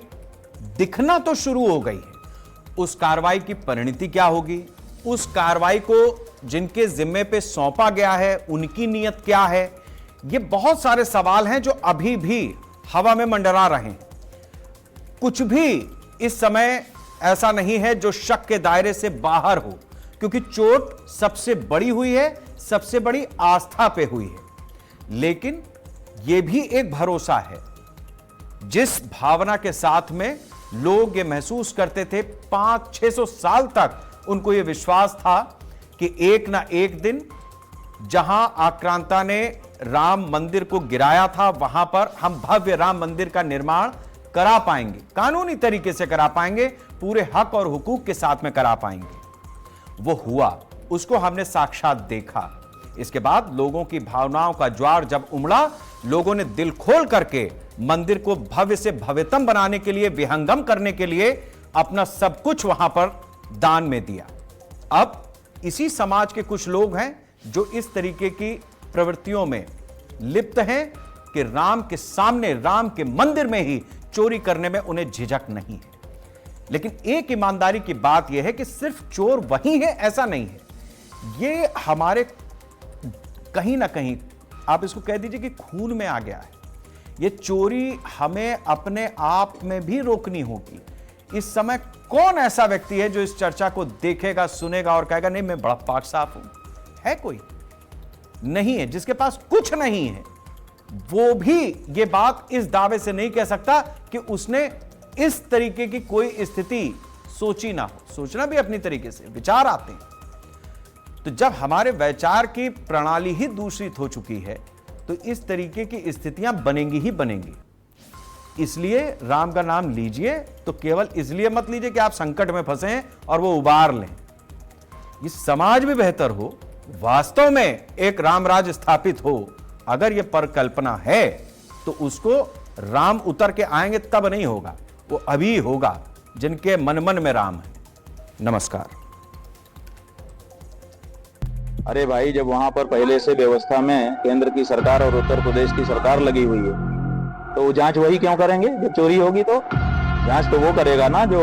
दिखना तो शुरू हो गई है। उस कार्रवाई की परिणति क्या होगी, उस कार्रवाई को जिनके जिम्मे पे सौंपा गया है उनकी नीयत क्या है, ये बहुत सारे सवाल हैं जो अभी भी हवा में मंडरा रहे हैं। कुछ भी इस समय ऐसा नहीं है जो शक के दायरे से बाहर हो, क्योंकि चोट सबसे बड़ी हुई है, सबसे बड़ी आस्था पे हुई है। लेकिन यह भी एक भरोसा है, जिस भावना के साथ में लोग ये महसूस करते थे 500-600 साल तक उनको ये विश्वास था कि एक ना एक दिन जहां आक्रांता ने राम मंदिर को गिराया था वहां पर हम भव्य राम मंदिर का निर्माण करा पाएंगे, कानूनी तरीके से करा पाएंगे, पूरे हक और हुकूक के साथ में करा पाएंगे। वो हुआ, उसको हमने साक्षात देखा। इसके बाद लोगों की भावनाओं का ज्वार जब उमड़ा, लोगों ने दिल खोल करके मंदिर को भव्य से भव्यतम बनाने के लिए, विहंगम करने के लिए अपना सब कुछ वहां पर दान में दिया। अब इसी समाज के कुछ लोग हैं जो इस तरीके की प्रवृत्तियों में लिप्त हैं कि राम के सामने, राम के मंदिर में ही चोरी करने में उन्हें झिझक नहीं है। लेकिन एक ईमानदारी की बात यह है कि सिर्फ चोर वही है ऐसा नहीं है। ये हमारे कहीं ना कहीं, आप इसको कह दीजिए कि खून में आ गया है। ये चोरी हमें अपने आप में भी रोकनी होगी। इस समय कौन ऐसा व्यक्ति है जो इस चर्चा को देखेगा, सुनेगा और कहेगा नहीं मैं बड़ा पाक साफ हूं? है कोई? नहीं है। जिसके पास कुछ नहीं है वो भी ये बात इस दावे से नहीं कह सकता कि उसने इस तरीके की कोई स्थिति सोची ना हो। सोचना भी अपनी तरीके से, विचार आते हैं। तो जब हमारे विचार की प्रणाली ही दूषित हो चुकी है तो इस तरीके की स्थितियां बनेंगी ही बनेंगी। इसलिए राम का नाम लीजिए तो केवल इसलिए मत लीजिए कि आप संकट में फंसे हैं और वो उबार लें। ये समाज भी बेहतर हो, वास्तव में एक रामराज स्थापित हो, अगर ये परिकल्पना है तो उसको राम उतर के आएंगे तब नहीं होगा, वो अभी होगा जिनके मन मन में राम है। नमस्कार। अरे भाई, जब वहां पर पहले से व्यवस्था में केंद्र की सरकार और उत्तर प्रदेश की सरकार लगी हुई है तो वो जांच वही क्यों करेंगे? जब चोरी होगी तो जांच तो वो करेगा ना जो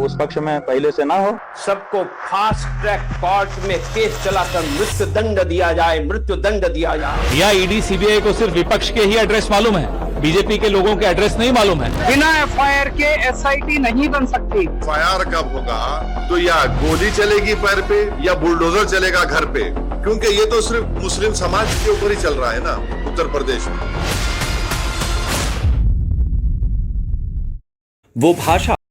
उस पक्ष में पहले से ना हो। सबको फास्ट ट्रैक कोर्ट में केस चलाकर मृत्यु दंड दिया जाए, मृत्यु दंड दिया जाए। या ईडी सीबीआई को सिर्फ विपक्ष के ही एड्रेस मालूम है, बीजेपी के लोगों के एड्रेस नहीं मालूम है। बिना एफआईआर के एसआईटी नहीं बन सकती। एफआईआर कब होगा तो या गोली चलेगी पैर पे या बुलडोजर चलेगा घर पे, क्योंकि ये तो सिर्फ मुस्लिम समाज के ऊपर ही चल रहा है ना उत्तर प्रदेश में। वो भाषा